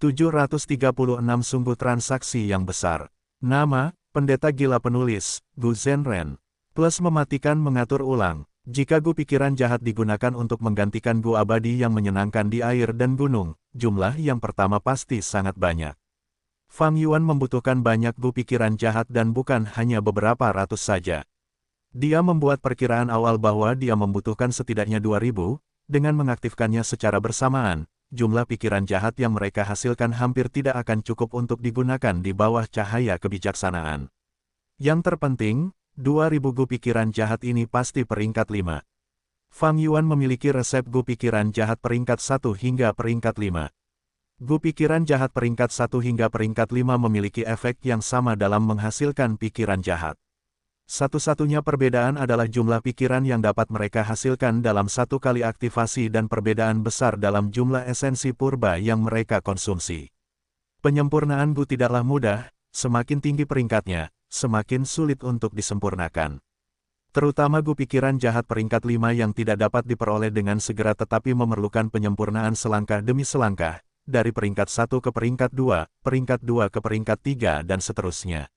736 sungguh transaksi yang besar. Nama, pendeta gila penulis, Gu Zhenren. Plus mematikan mengatur ulang. Jika Gu pikiran jahat digunakan untuk menggantikan Gu abadi yang menyenangkan di air dan gunung, jumlah yang pertama pasti sangat banyak. Fang Yuan membutuhkan banyak Gu pikiran jahat dan bukan hanya beberapa ratus saja. Dia membuat perkiraan awal bahwa dia membutuhkan setidaknya 2000, dengan mengaktifkannya secara bersamaan. Jumlah pikiran jahat yang mereka hasilkan hampir tidak akan cukup untuk digunakan di bawah cahaya kebijaksanaan. Yang terpenting, 2000 Gu pikiran jahat ini pasti peringkat 5. Fang Yuan memiliki resep Gu pikiran jahat peringkat 1 hingga peringkat 5. Gu pikiran jahat peringkat 1 hingga peringkat 5 memiliki efek yang sama dalam menghasilkan pikiran jahat. Satu-satunya perbedaan adalah jumlah pikiran yang dapat mereka hasilkan dalam satu kali aktivasi dan perbedaan besar dalam jumlah esensi purba yang mereka konsumsi. Penyempurnaan Gu tidaklah mudah, semakin tinggi peringkatnya, semakin sulit untuk disempurnakan. Terutama Gu pikiran jahat peringkat 5 yang tidak dapat diperoleh dengan segera tetapi memerlukan penyempurnaan selangkah demi selangkah, dari peringkat 1 ke peringkat 2, peringkat 2 ke peringkat 3 dan seterusnya.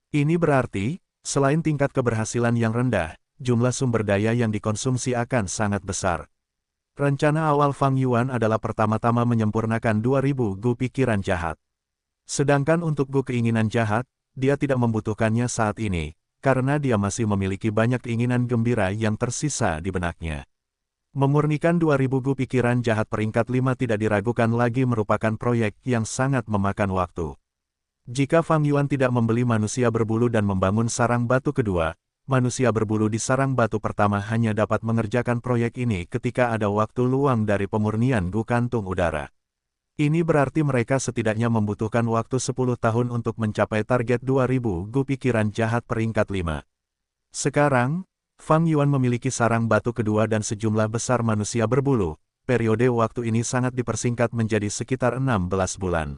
Ini berarti, selain tingkat keberhasilan yang rendah, jumlah sumber daya yang dikonsumsi akan sangat besar. Rencana awal Fang Yuan adalah pertama-tama menyempurnakan 2000 Gu pikiran jahat. Sedangkan untuk Gu keinginan jahat, dia tidak membutuhkannya saat ini, karena dia masih memiliki banyak keinginan gembira yang tersisa di benaknya. Memurnikan 2000 Gu pikiran jahat peringkat 5 tidak diragukan lagi merupakan proyek yang sangat memakan waktu. Jika Fang Yuan tidak membeli manusia berbulu dan membangun sarang batu kedua, manusia berbulu di sarang batu pertama hanya dapat mengerjakan proyek ini ketika ada waktu luang dari pemurnian Gu kantung udara. Ini berarti mereka setidaknya membutuhkan waktu 10 tahun untuk mencapai target 2000 Gu pikiran jahat peringkat 5. Sekarang, Fang Yuan memiliki sarang batu kedua dan sejumlah besar manusia berbulu. Periode waktu ini sangat dipersingkat menjadi sekitar 16 bulan.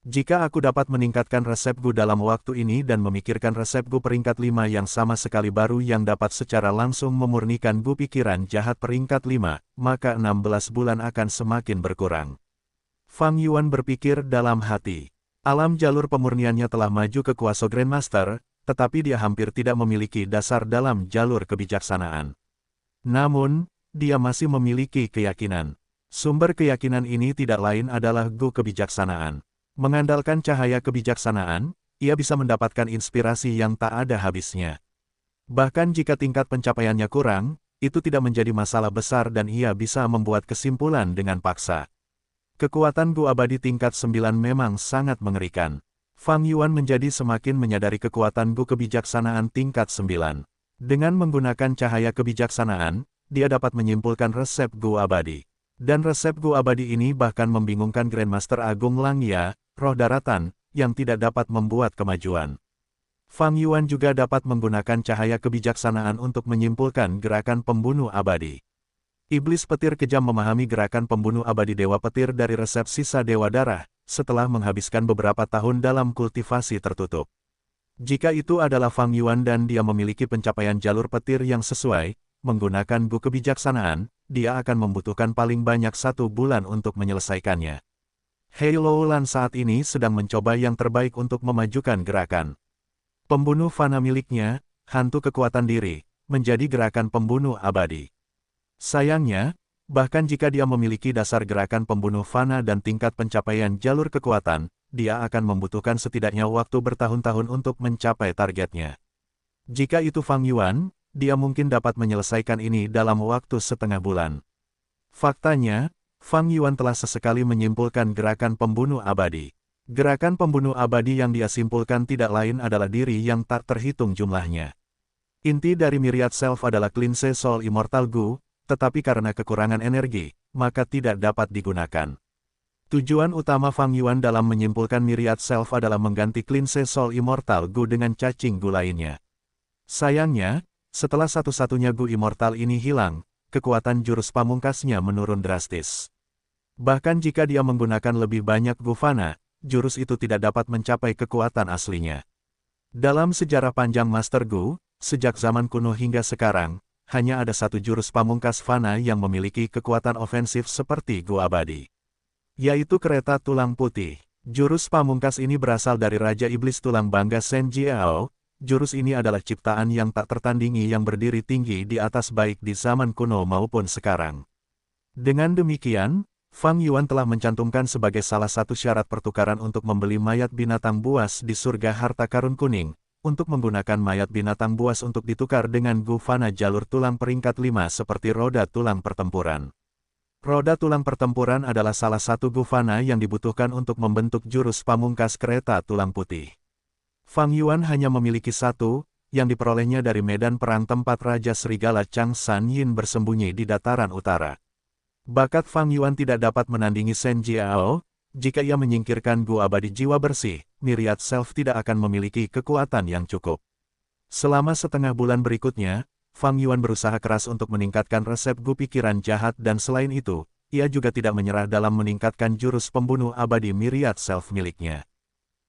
Jika aku dapat meningkatkan resep Gu dalam waktu ini dan memikirkan resep Gu peringkat 5 yang sama sekali baru yang dapat secara langsung memurnikan Gu pikiran jahat peringkat 5, maka 16 bulan akan semakin berkurang. Fang Yuan berpikir dalam hati. Alam jalur pemurniannya telah maju ke kuasa Grandmaster, tetapi dia hampir tidak memiliki dasar dalam jalur kebijaksanaan. Namun, dia masih memiliki keyakinan. Sumber keyakinan ini tidak lain adalah Gu kebijaksanaan. Mengandalkan cahaya kebijaksanaan, ia bisa mendapatkan inspirasi yang tak ada habisnya. Bahkan jika tingkat pencapaiannya kurang, itu tidak menjadi masalah besar dan ia bisa membuat kesimpulan dengan paksa. Kekuatan Gu abadi tingkat 9 memang sangat mengerikan. Fang Yuan menjadi semakin menyadari kekuatan Gu kebijaksanaan tingkat 9. Dengan menggunakan cahaya kebijaksanaan, dia dapat menyimpulkan resep Gu abadi. Dan resep Gu abadi ini bahkan membingungkan Grandmaster Agung Langya, roh daratan, yang tidak dapat membuat kemajuan. Fang Yuan juga dapat menggunakan cahaya kebijaksanaan untuk menyimpulkan gerakan pembunuh abadi. Iblis petir kejam memahami gerakan pembunuh abadi Dewa Petir dari resep sisa Dewa Darah, setelah menghabiskan beberapa tahun dalam kultivasi tertutup. Jika itu adalah Fang Yuan dan dia memiliki pencapaian jalur petir yang sesuai, menggunakan Gu kebijaksanaan, dia akan membutuhkan paling banyak 1 bulan untuk menyelesaikannya. Hei Lo Lan saat ini sedang mencoba yang terbaik untuk memajukan gerakan pembunuh fana miliknya, hantu kekuatan diri, menjadi gerakan pembunuh abadi. Sayangnya, bahkan jika dia memiliki dasar gerakan pembunuh fana dan tingkat pencapaian jalur kekuatan, dia akan membutuhkan setidaknya waktu bertahun-tahun untuk mencapai targetnya. Jika itu Fang Yuan, dia mungkin dapat menyelesaikan ini dalam waktu setengah bulan. Faktanya, Fang Yuan telah sesekali menyimpulkan gerakan pembunuh abadi. Gerakan pembunuh abadi yang dia simpulkan tidak lain adalah diri yang tak terhitung jumlahnya. Inti dari Myriad Self adalah Cleanse Soul Immortal Gu, tetapi karena kekurangan energi, maka tidak dapat digunakan. Tujuan utama Fang Yuan dalam menyimpulkan Myriad Self adalah mengganti Cleanse Soul Immortal Gu dengan cacing Gu lainnya. Sayangnya, setelah satu-satunya Gu Immortal ini hilang, kekuatan jurus pamungkasnya menurun drastis. Bahkan jika dia menggunakan lebih banyak Gu fana, jurus itu tidak dapat mencapai kekuatan aslinya. Dalam sejarah panjang Master Gu, sejak zaman kuno hingga sekarang, hanya ada satu jurus pamungkas fana yang memiliki kekuatan ofensif seperti Gu abadi. yaitu kereta tulang putih. Jurus pamungkas ini berasal dari Raja Iblis Tulang Bangga Shen Jiao. Jurus ini adalah ciptaan yang tak tertandingi yang berdiri tinggi di atas baik di zaman kuno maupun sekarang. Dengan demikian, Fang Yuan telah mencantumkan sebagai salah satu syarat pertukaran untuk membeli mayat binatang buas di surga harta karun kuning, untuk menggunakan mayat binatang buas untuk ditukar dengan Gufana jalur tulang peringkat 5 seperti roda tulang pertempuran. Roda tulang pertempuran adalah salah satu Gufana yang dibutuhkan untuk membentuk jurus pamungkas kereta tulang putih. Fang Yuan hanya memiliki satu, yang diperolehnya dari medan perang tempat Raja Serigala Chang San Yin bersembunyi di dataran utara. Bakat Fang Yuan tidak dapat menandingi Shen Jiao. Jika ia menyingkirkan Gu abadi jiwa bersih, Myriad Self tidak akan memiliki kekuatan yang cukup. Selama setengah bulan berikutnya, Fang Yuan berusaha keras untuk meningkatkan resep Gu pikiran jahat dan selain itu, ia juga tidak menyerah dalam meningkatkan jurus pembunuh abadi Myriad Self miliknya.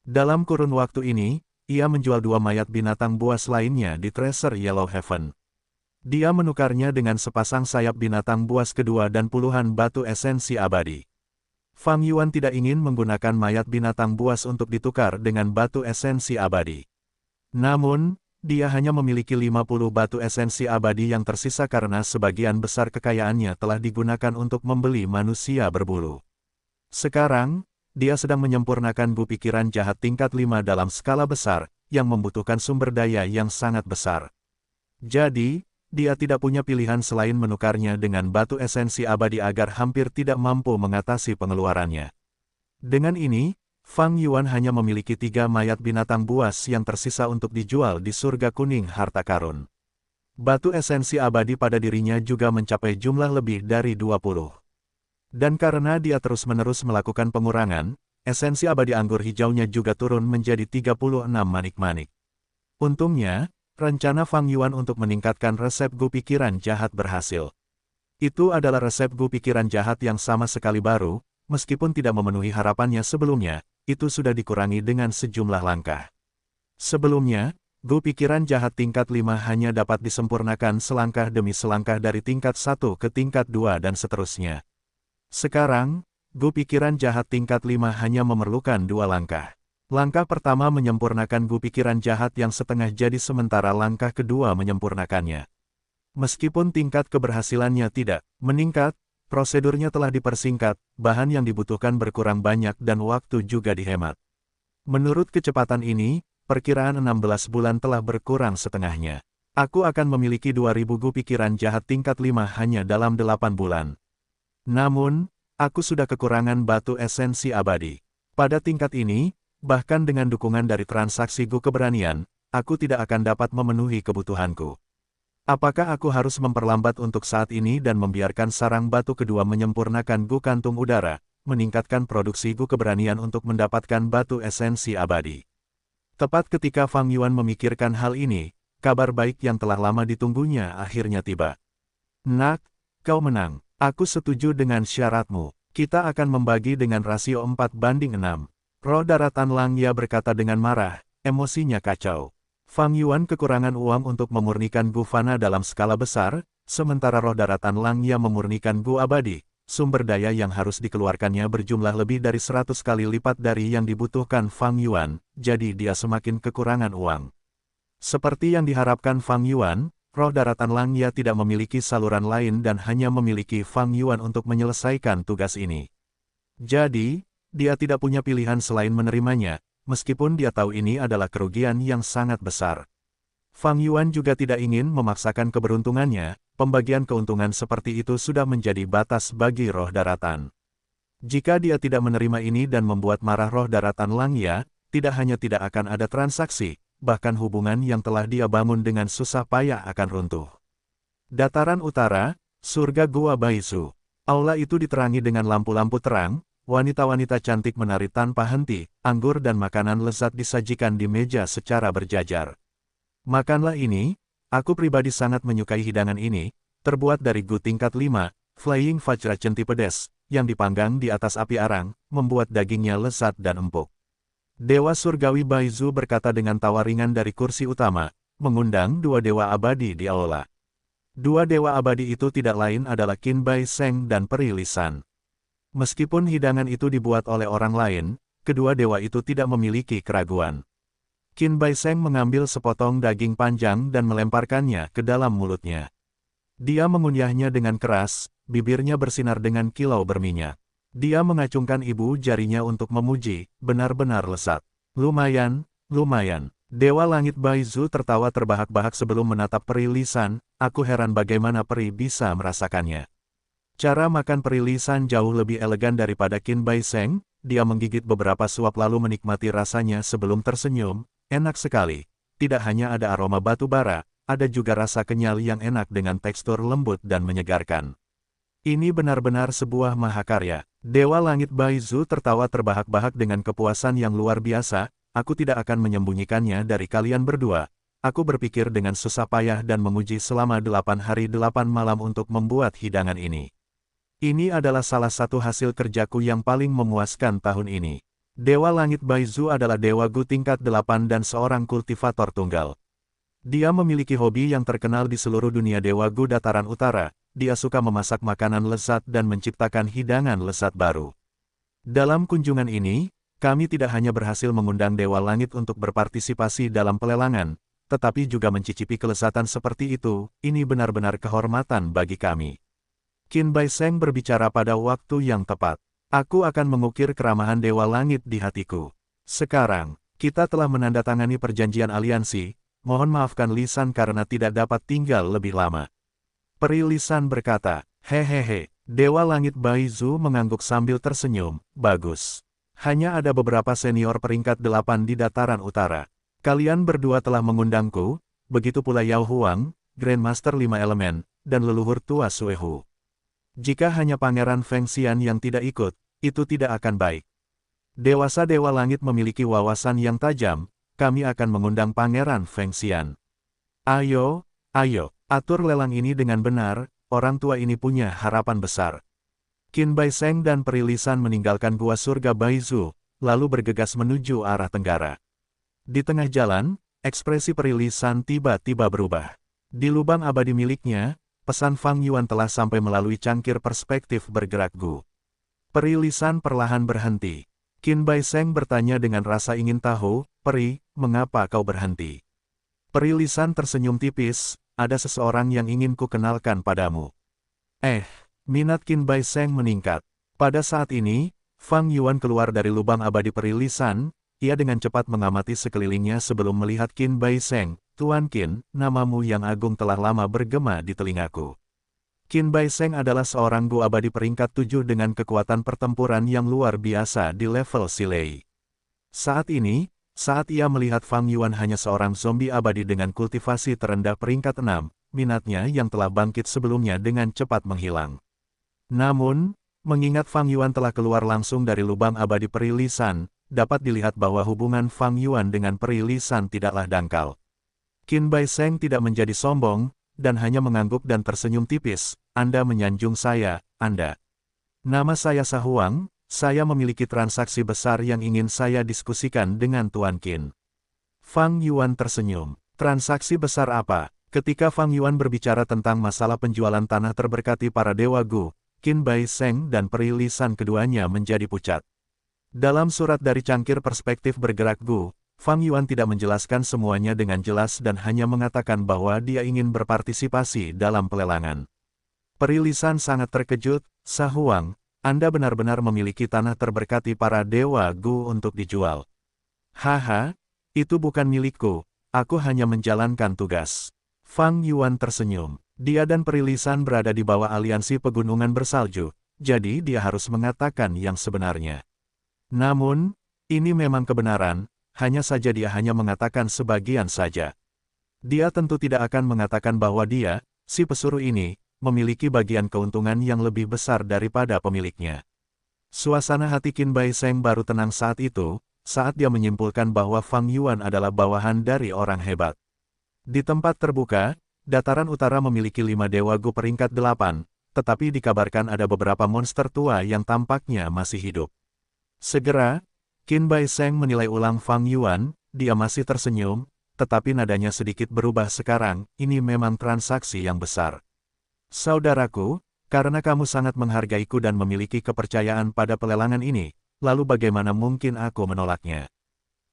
Dalam kurun waktu ini, ia menjual 2 mayat binatang buas lainnya di Treasure Yellow Heaven. Dia menukarnya dengan sepasang sayap binatang buas kedua dan puluhan batu esensi abadi. Fang Yuan tidak ingin menggunakan mayat binatang buas untuk ditukar dengan batu esensi abadi. Namun, dia hanya memiliki 50 batu esensi abadi yang tersisa karena sebagian besar kekayaannya telah digunakan untuk membeli manusia berbulu. Sekarang, dia sedang menyempurnakan Gu pikiran jahat tingkat 5 dalam skala besar, yang membutuhkan sumber daya yang sangat besar. Jadi, dia tidak punya pilihan selain menukarnya dengan batu esensi abadi agar hampir tidak mampu mengatasi pengeluarannya. Dengan ini, Fang Yuan hanya memiliki 3 mayat binatang buas yang tersisa untuk dijual di surga kuning harta karun. Batu esensi abadi pada dirinya juga mencapai jumlah lebih dari 20. Dan karena dia terus-menerus melakukan pengurangan, esensi abadi anggur hijaunya juga turun menjadi 36 manik-manik. Untungnya, rencana Fang Yuan untuk meningkatkan resep Gu pikiran jahat berhasil. Itu adalah resep Gu pikiran jahat yang sama sekali baru, meskipun tidak memenuhi harapannya sebelumnya, itu sudah dikurangi dengan sejumlah langkah. Sebelumnya, Gu pikiran jahat tingkat 5 hanya dapat disempurnakan selangkah demi selangkah dari tingkat 1 ke tingkat 2 dan seterusnya. Sekarang, Gu pikiran jahat tingkat 5 hanya memerlukan 2 langkah. Langkah pertama menyempurnakan Gu pikiran jahat yang setengah jadi sementara langkah kedua menyempurnakannya. Meskipun tingkat keberhasilannya tidak meningkat, prosedurnya telah dipersingkat, bahan yang dibutuhkan berkurang banyak dan waktu juga dihemat. Menurut kecepatan ini, perkiraan 16 bulan telah berkurang setengahnya. Aku akan memiliki 2000 Gu pikiran jahat tingkat 5 hanya dalam 8 bulan. Namun, aku sudah kekurangan batu esensi abadi. Pada tingkat ini, bahkan dengan dukungan dari transaksi Gu keberanian, aku tidak akan dapat memenuhi kebutuhanku. Apakah aku harus memperlambat untuk saat ini dan membiarkan sarang batu kedua menyempurnakan Gu kantung udara, meningkatkan produksi Gu keberanian untuk mendapatkan batu esensi abadi? Tepat ketika Fang Yuan memikirkan hal ini, kabar baik yang telah lama ditunggunya akhirnya tiba. Nak, kau menang. Aku setuju dengan syaratmu. Kita akan membagi dengan rasio 4:6. Roh daratan Langya berkata dengan marah, emosinya kacau. Fang Yuan kekurangan uang untuk memurnikan Gu Fana dalam skala besar, sementara roh daratan Langya memurnikan Gu abadi. Sumber daya yang harus dikeluarkannya berjumlah lebih dari 100 kali lipat dari yang dibutuhkan Fang Yuan, jadi dia semakin kekurangan uang. Seperti yang diharapkan Fang Yuan, roh daratan Langya tidak memiliki saluran lain dan hanya memiliki Fang Yuan untuk menyelesaikan tugas ini. Jadi, dia tidak punya pilihan selain menerimanya, meskipun dia tahu ini adalah kerugian yang sangat besar. Fang Yuan juga tidak ingin memaksakan keberuntungannya, pembagian keuntungan seperti itu sudah menjadi batas bagi roh daratan. Jika dia tidak menerima ini dan membuat marah roh daratan Langya, tidak hanya tidak akan ada transaksi, bahkan hubungan yang telah dia bangun dengan susah payah akan runtuh. Dataran utara, surga Gua Baisu. Aula itu diterangi dengan lampu-lampu terang, wanita-wanita cantik menari tanpa henti, anggur dan makanan lezat disajikan di meja secara berjajar. Makanlah ini, aku pribadi sangat menyukai hidangan ini, terbuat dari Gu tingkat 5, Flying Vajra centi pedas, yang dipanggang di atas api arang, membuat dagingnya lezat dan empuk. Dewa Surgawi Baizu berkata dengan tawa ringan dari kursi utama, mengundang 2 dewa abadi di aula. 2 dewa abadi itu tidak lain adalah Qin Bai Sheng dan Peri Lisan. Meskipun hidangan itu dibuat oleh orang lain, kedua dewa itu tidak memiliki keraguan. Qin Baiseng mengambil sepotong daging panjang dan melemparkannya ke dalam mulutnya. Dia mengunyahnya dengan keras, bibirnya bersinar dengan kilau berminyak. Dia mengacungkan ibu jarinya untuk memuji, benar-benar lezat. Lumayan, lumayan. Dewa Langit Baizu tertawa terbahak-bahak sebelum menatap peri lisan, aku heran bagaimana peri bisa merasakannya. Cara makan peri lisan jauh lebih elegan daripada Qin Baiseng, dia menggigit beberapa suap lalu menikmati rasanya sebelum tersenyum, enak sekali. Tidak hanya ada aroma batu bara, ada juga rasa kenyal yang enak dengan tekstur lembut dan menyegarkan. Ini benar-benar sebuah mahakarya. Dewa Langit Baizu tertawa terbahak-bahak dengan kepuasan yang luar biasa, aku tidak akan menyembunyikannya dari kalian berdua. Aku berpikir dengan susah payah dan menguji selama 8 hari 8 malam untuk membuat hidangan ini. Ini adalah salah satu hasil kerjaku yang paling memuaskan tahun ini. Dewa Langit Baizu adalah Dewa Gu tingkat 8 dan seorang kultivator tunggal. Dia memiliki hobi yang terkenal di seluruh dunia Dewa Gu Dataran Utara. Dia suka memasak makanan lezat dan menciptakan hidangan lezat baru. Dalam kunjungan ini, kami tidak hanya berhasil mengundang Dewa Langit untuk berpartisipasi dalam pelelangan, tetapi juga mencicipi kelezatan seperti itu. Ini benar-benar kehormatan bagi kami. Qin Baiseng berbicara pada waktu yang tepat. Aku akan mengukir keramahan Dewa Langit di hatiku. Sekarang, kita telah menandatangani perjanjian aliansi, mohon maafkan lisan karena tidak dapat tinggal lebih lama. Peri lisan berkata, hehehe, Dewa Langit Baizu mengangguk sambil tersenyum, bagus. Hanya ada beberapa senior peringkat 8 di dataran utara. Kalian berdua telah mengundangku, begitu pula Yao Huang, Grandmaster 5 Elemen, dan leluhur tua Suehu. Jika hanya Pangeran Feng Xian yang tidak ikut, itu tidak akan baik. Dewasa Dewa Langit memiliki wawasan yang tajam, kami akan mengundang Pangeran Feng Xian. Ayo, ayo. Atur lelang ini dengan benar, orang tua ini punya harapan besar. Qin Baiseng dan Peri Lisan meninggalkan gua surga Baizu, lalu bergegas menuju arah tenggara. Di tengah jalan, ekspresi Peri Lisan tiba-tiba berubah. Di lubang abadi miliknya, pesan Fang Yuan telah sampai melalui cangkir perspektif bergerak Gu. Peri Lisan perlahan berhenti. Qin Baiseng bertanya dengan rasa ingin tahu, Peri, mengapa kau berhenti? Peri Lisan tersenyum tipis, ada seseorang yang ingin ku kenalkan padamu. Minat Qin Baiseng meningkat. Pada saat ini, Fang Yuan keluar dari lubang abadi Peri Lisan, ia dengan cepat mengamati sekelilingnya sebelum melihat Qin Baiseng. Tuan Qin, namamu yang agung telah lama bergema di telingaku. Qin Baiseng adalah seorang Gu abadi peringkat 7 dengan kekuatan pertempuran yang luar biasa di level Silei. Saat ini, saat ia melihat Fang Yuan hanya seorang zombie abadi dengan kultivasi terendah peringkat 6, minatnya yang telah bangkit sebelumnya dengan cepat menghilang. Namun, mengingat Fang Yuan telah keluar langsung dari lubang abadi Peri Lisan, dapat dilihat bahwa hubungan Fang Yuan dengan Peri Lisan tidaklah dangkal. Qin Baiseng tidak menjadi sombong, dan hanya mengangguk dan tersenyum tipis, Anda menyanjung saya, Anda. Nama saya Sahuang. Saya memiliki transaksi besar yang ingin saya diskusikan dengan Tuan Qin. Fang Yuan tersenyum. Transaksi besar apa? Ketika Fang Yuan berbicara tentang masalah penjualan tanah terberkati para Dewa Gu, Qin Baiseng dan Peri Lisan keduanya menjadi pucat. Dalam surat dari cangkir perspektif bergerak Gu, Fang Yuan tidak menjelaskan semuanya dengan jelas dan hanya mengatakan bahwa dia ingin berpartisipasi dalam pelelangan. Peri Lisan sangat terkejut, Sahuang, Anda benar-benar memiliki tanah terberkati para Dewa Gu untuk dijual. Haha, itu bukan milikku, aku hanya menjalankan tugas. Fang Yuan tersenyum. Dia dan Peri Lisan berada di bawah aliansi pegunungan bersalju, jadi dia harus mengatakan yang sebenarnya. Namun, ini memang kebenaran, hanya saja dia hanya mengatakan sebagian saja. Dia tentu tidak akan mengatakan bahwa dia, si pesuruh ini, memiliki bagian keuntungan yang lebih besar daripada pemiliknya. Suasana hati Qin Baiseng baru tenang saat itu, saat dia menyimpulkan bahwa Fang Yuan adalah bawahan dari orang hebat. Di tempat terbuka, dataran utara memiliki 5 Dewa Gu peringkat 8, tetapi dikabarkan ada beberapa monster tua yang tampaknya masih hidup. Segera, Qin Baiseng menilai ulang Fang Yuan, dia masih tersenyum, tetapi nadanya sedikit berubah sekarang, ini memang transaksi yang besar. Saudaraku, karena kamu sangat menghargaiku dan memiliki kepercayaan pada pelelangan ini, lalu bagaimana mungkin aku menolaknya?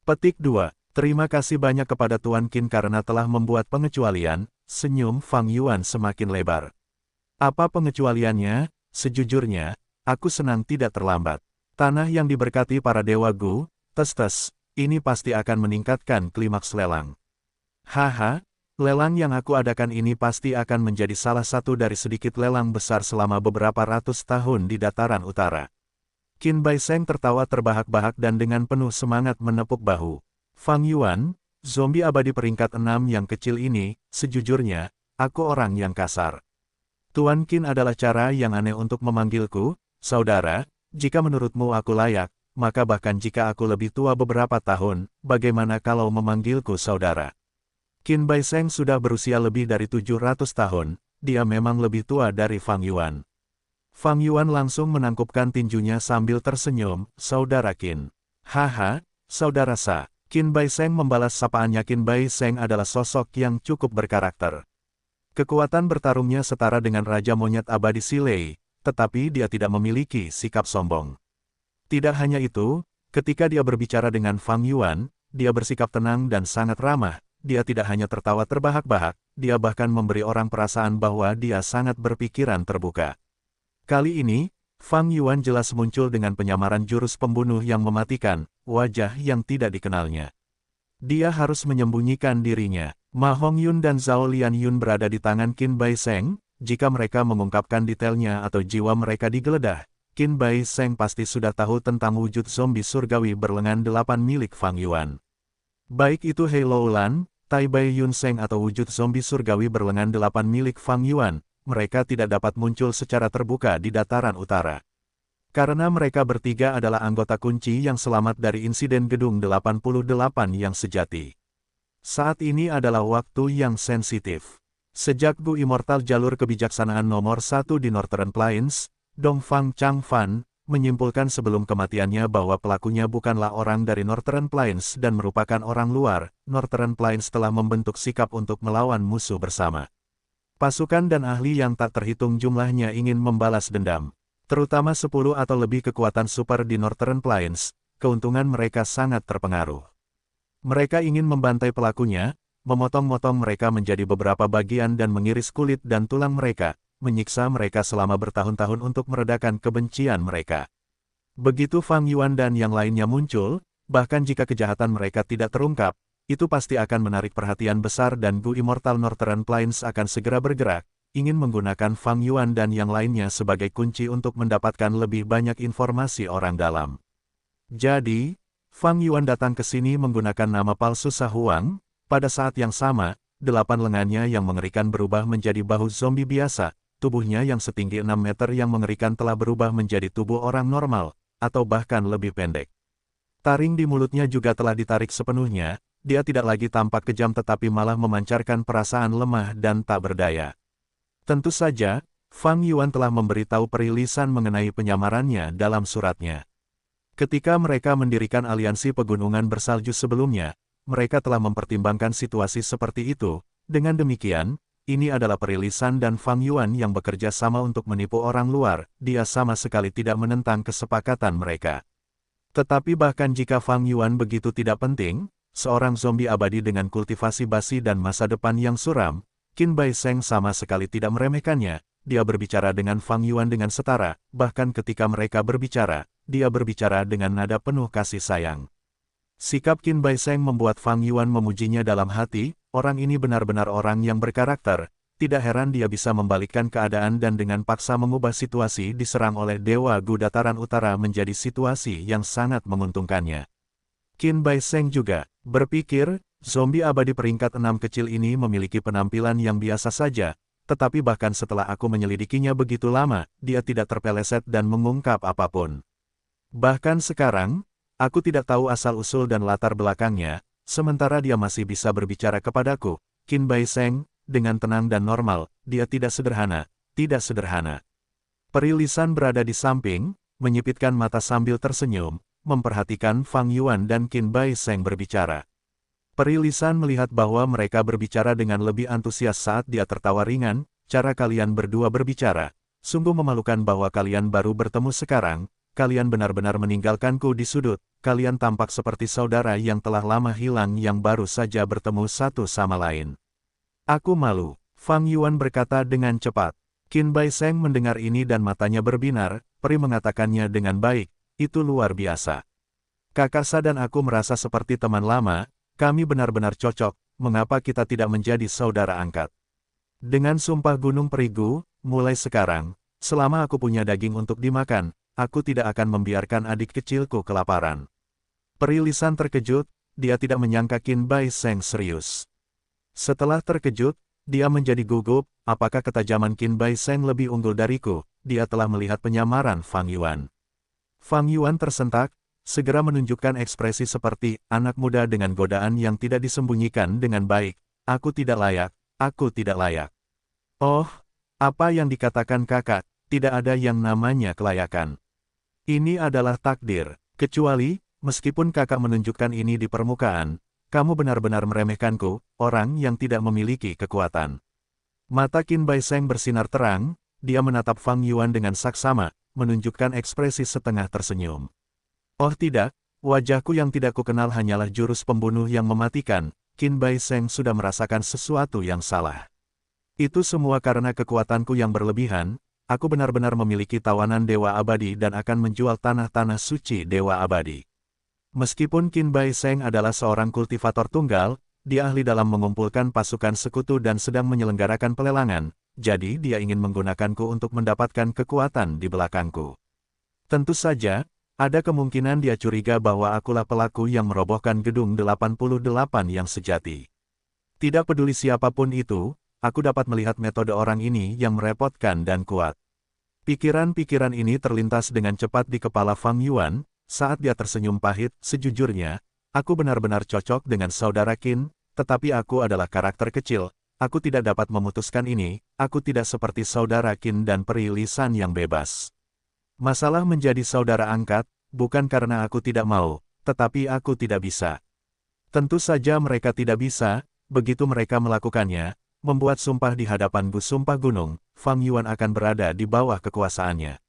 Petik 2. Terima kasih banyak kepada Tuan Qin karena telah membuat pengecualian, senyum Fang Yuan semakin lebar. Apa pengecualiannya? Sejujurnya, aku senang tidak terlambat. Tanah yang diberkati para dewa Gu, tes-tes, ini pasti akan meningkatkan klimaks lelang. Haha. Lelang yang aku adakan ini pasti akan menjadi salah satu dari sedikit lelang besar selama beberapa ratus tahun di dataran utara. Qin Baiseng tertawa terbahak-bahak dan dengan penuh semangat menepuk bahu. Fang Yuan, zombie abadi peringkat 6 yang kecil ini, sejujurnya, aku orang yang kasar. Tuan Qin adalah cara yang aneh untuk memanggilku, saudara, jika menurutmu aku layak, maka bahkan jika aku lebih tua beberapa tahun, bagaimana kalau memanggilku saudara? Qin Baiseng sudah berusia lebih dari 700 tahun, dia memang lebih tua dari Fang Yuan. Fang Yuan langsung menangkupkan tinjunya sambil tersenyum, saudara Qin. Haha, saudara Sa. Qin Baiseng membalas sapaannya. Qin Baiseng adalah sosok yang cukup berkarakter. Kekuatan bertarungnya setara dengan Raja Monyet Abadi Silei, tetapi dia tidak memiliki sikap sombong. Tidak hanya itu, ketika dia berbicara dengan Fang Yuan, dia bersikap tenang dan sangat ramah. Dia tidak hanya tertawa terbahak-bahak, dia bahkan memberi orang perasaan bahwa dia sangat berpikiran terbuka. Kali ini, Fang Yuan jelas muncul dengan penyamaran jurus pembunuh yang mematikan, wajah yang tidak dikenalnya. Dia harus menyembunyikan dirinya. Ma Hongyun dan Zhao Lianyun berada di tangan Qin Baiseng, jika mereka mengungkapkan detailnya atau jiwa mereka digeledah, Qin Baiseng pasti sudah tahu tentang wujud zombie surgawi berlengan 8 milik Fang Yuan. Baik itu Hei Loulan, Tai Bai Yun Seng atau wujud zombie surgawi berlengan 8 milik Fang Yuan, mereka tidak dapat muncul secara terbuka di dataran utara. Karena mereka bertiga adalah anggota kunci yang selamat dari insiden Gedung 88 yang sejati. Saat ini adalah waktu yang sensitif. Sejak Gu Immortal jalur kebijaksanaan nomor 1 di Northern Plains, Dongfang Changfan menyimpulkan sebelum kematiannya bahwa pelakunya bukanlah orang dari Northern Plains dan merupakan orang luar. Northern Plains telah membentuk sikap untuk melawan musuh bersama. Pasukan dan ahli yang tak terhitung jumlahnya ingin membalas dendam. Terutama 10 atau lebih kekuatan super di Northern Plains, keuntungan mereka sangat terpengaruh. Mereka ingin membantai pelakunya, memotong-motong mereka menjadi beberapa bagian dan mengiris kulit dan tulang mereka, menyiksa mereka selama bertahun-tahun untuk meredakan kebencian mereka. Begitu Fang Yuan dan yang lainnya muncul, bahkan jika kejahatan mereka tidak terungkap, itu pasti akan menarik perhatian besar dan Gu Immortal Northern Plains akan segera bergerak, ingin menggunakan Fang Yuan dan yang lainnya sebagai kunci untuk mendapatkan lebih banyak informasi orang dalam. Jadi, Fang Yuan datang ke sini menggunakan nama palsu Sa Huang. Pada saat yang sama, 8 lengannya yang mengerikan berubah menjadi bahu zombie biasa. Tubuhnya yang setinggi 6 meter yang mengerikan telah berubah menjadi tubuh orang normal, atau bahkan lebih pendek. Taring di mulutnya juga telah ditarik sepenuhnya, dia tidak lagi tampak kejam tetapi malah memancarkan perasaan lemah dan tak berdaya. Tentu saja, Fang Yuan telah memberitahu perilisan mengenai penyamarannya dalam suratnya. Ketika mereka mendirikan aliansi pegunungan bersalju sebelumnya, mereka telah mempertimbangkan situasi seperti itu. Dengan demikian, ini adalah perilisan dan Fang Yuan yang bekerja sama untuk menipu orang luar, dia sama sekali tidak menentang kesepakatan mereka. Tetapi bahkan jika Fang Yuan begitu tidak penting, seorang zombie abadi dengan kultivasi basi dan masa depan yang suram, Qin Baiseng sama sekali tidak meremehkannya, dia berbicara dengan Fang Yuan dengan setara, bahkan ketika mereka berbicara, dia berbicara dengan nada penuh kasih sayang. Sikap Qin Baiseng membuat Fang Yuan memujinya dalam hati, orang ini benar-benar orang yang berkarakter, tidak heran dia bisa membalikkan keadaan dan dengan paksa mengubah situasi diserang oleh Dewa Gu Dataran Utara menjadi situasi yang sangat menguntungkannya. Qin Baiseng juga berpikir, zombie abadi peringkat 6 kecil ini memiliki penampilan yang biasa saja, tetapi bahkan setelah aku menyelidikinya begitu lama, dia tidak terpeleset dan mengungkap apapun. Bahkan sekarang, aku tidak tahu asal-usul dan latar belakangnya, sementara dia masih bisa berbicara kepadaku. Qin Baiseng, dengan tenang dan normal, dia tidak sederhana, tidak sederhana. Perilisan berada di samping, menyipitkan mata sambil tersenyum, memperhatikan Fang Yuan dan Qin Baiseng berbicara. Perilisan melihat bahwa mereka berbicara dengan lebih antusias saat dia tertawa ringan, cara kalian berdua berbicara, sungguh memalukan bahwa kalian baru bertemu sekarang, kalian benar-benar meninggalkanku di sudut, kalian tampak seperti saudara yang telah lama hilang yang baru saja bertemu satu sama lain. Aku malu, Fang Yuan berkata dengan cepat. Qin Bai Seng mendengar ini dan matanya berbinar, peri mengatakannya dengan baik, itu luar biasa. Kakak Sa dan aku merasa seperti teman lama, kami benar-benar cocok, mengapa kita tidak menjadi saudara angkat? Dengan sumpah Gunung Perigu, mulai sekarang, selama aku punya daging untuk dimakan, aku tidak akan membiarkan adik kecilku kelaparan. Peri lisan terkejut, dia tidak menyangka Qin Bai Seng serius. Setelah terkejut, dia menjadi gugup, apakah ketajaman Qin Bai Seng lebih unggul dariku, dia telah melihat penyamaran Fang Yuan. Fang Yuan tersentak, segera menunjukkan ekspresi seperti anak muda dengan godaan yang tidak disembunyikan dengan baik, aku tidak layak, aku tidak layak. Oh, apa yang dikatakan kakak, tidak ada yang namanya kelayakan. Ini adalah takdir, kecuali, meskipun kakak menunjukkan ini di permukaan, kamu benar-benar meremehkanku, orang yang tidak memiliki kekuatan. Mata Qin Bai Seng bersinar terang, dia menatap Fang Yuan dengan saksama, menunjukkan ekspresi setengah tersenyum. Oh tidak, wajahku yang tidak kukenal hanyalah jurus pembunuh yang mematikan, Qin Bai Seng sudah merasakan sesuatu yang salah. Itu semua karena kekuatanku yang berlebihan, aku benar-benar memiliki tawanan Dewa Abadi dan akan menjual tanah-tanah suci Dewa Abadi. Meskipun Qin Bai Seng adalah seorang kultivator tunggal, dia ahli dalam mengumpulkan pasukan sekutu dan sedang menyelenggarakan pelelangan, jadi dia ingin menggunakanku untuk mendapatkan kekuatan di belakangku. Tentu saja, ada kemungkinan dia curiga bahwa akulah pelaku yang merobohkan gedung 88 yang sejati. Tidak peduli siapapun itu, aku dapat melihat metode orang ini yang merepotkan dan kuat. Pikiran-pikiran ini terlintas dengan cepat di kepala Fang Yuan, saat dia tersenyum pahit, sejujurnya, aku benar-benar cocok dengan saudara Qin, tetapi aku adalah karakter kecil, aku tidak dapat memutuskan ini, aku tidak seperti saudara Qin dan peri lisan yang bebas. Masalah menjadi saudara angkat, bukan karena aku tidak mau, tetapi aku tidak bisa. Tentu saja mereka tidak bisa, begitu mereka melakukannya, membuat sumpah di hadapan Bu Sumpah Gunung, Fang Yuan akan berada di bawah kekuasaannya.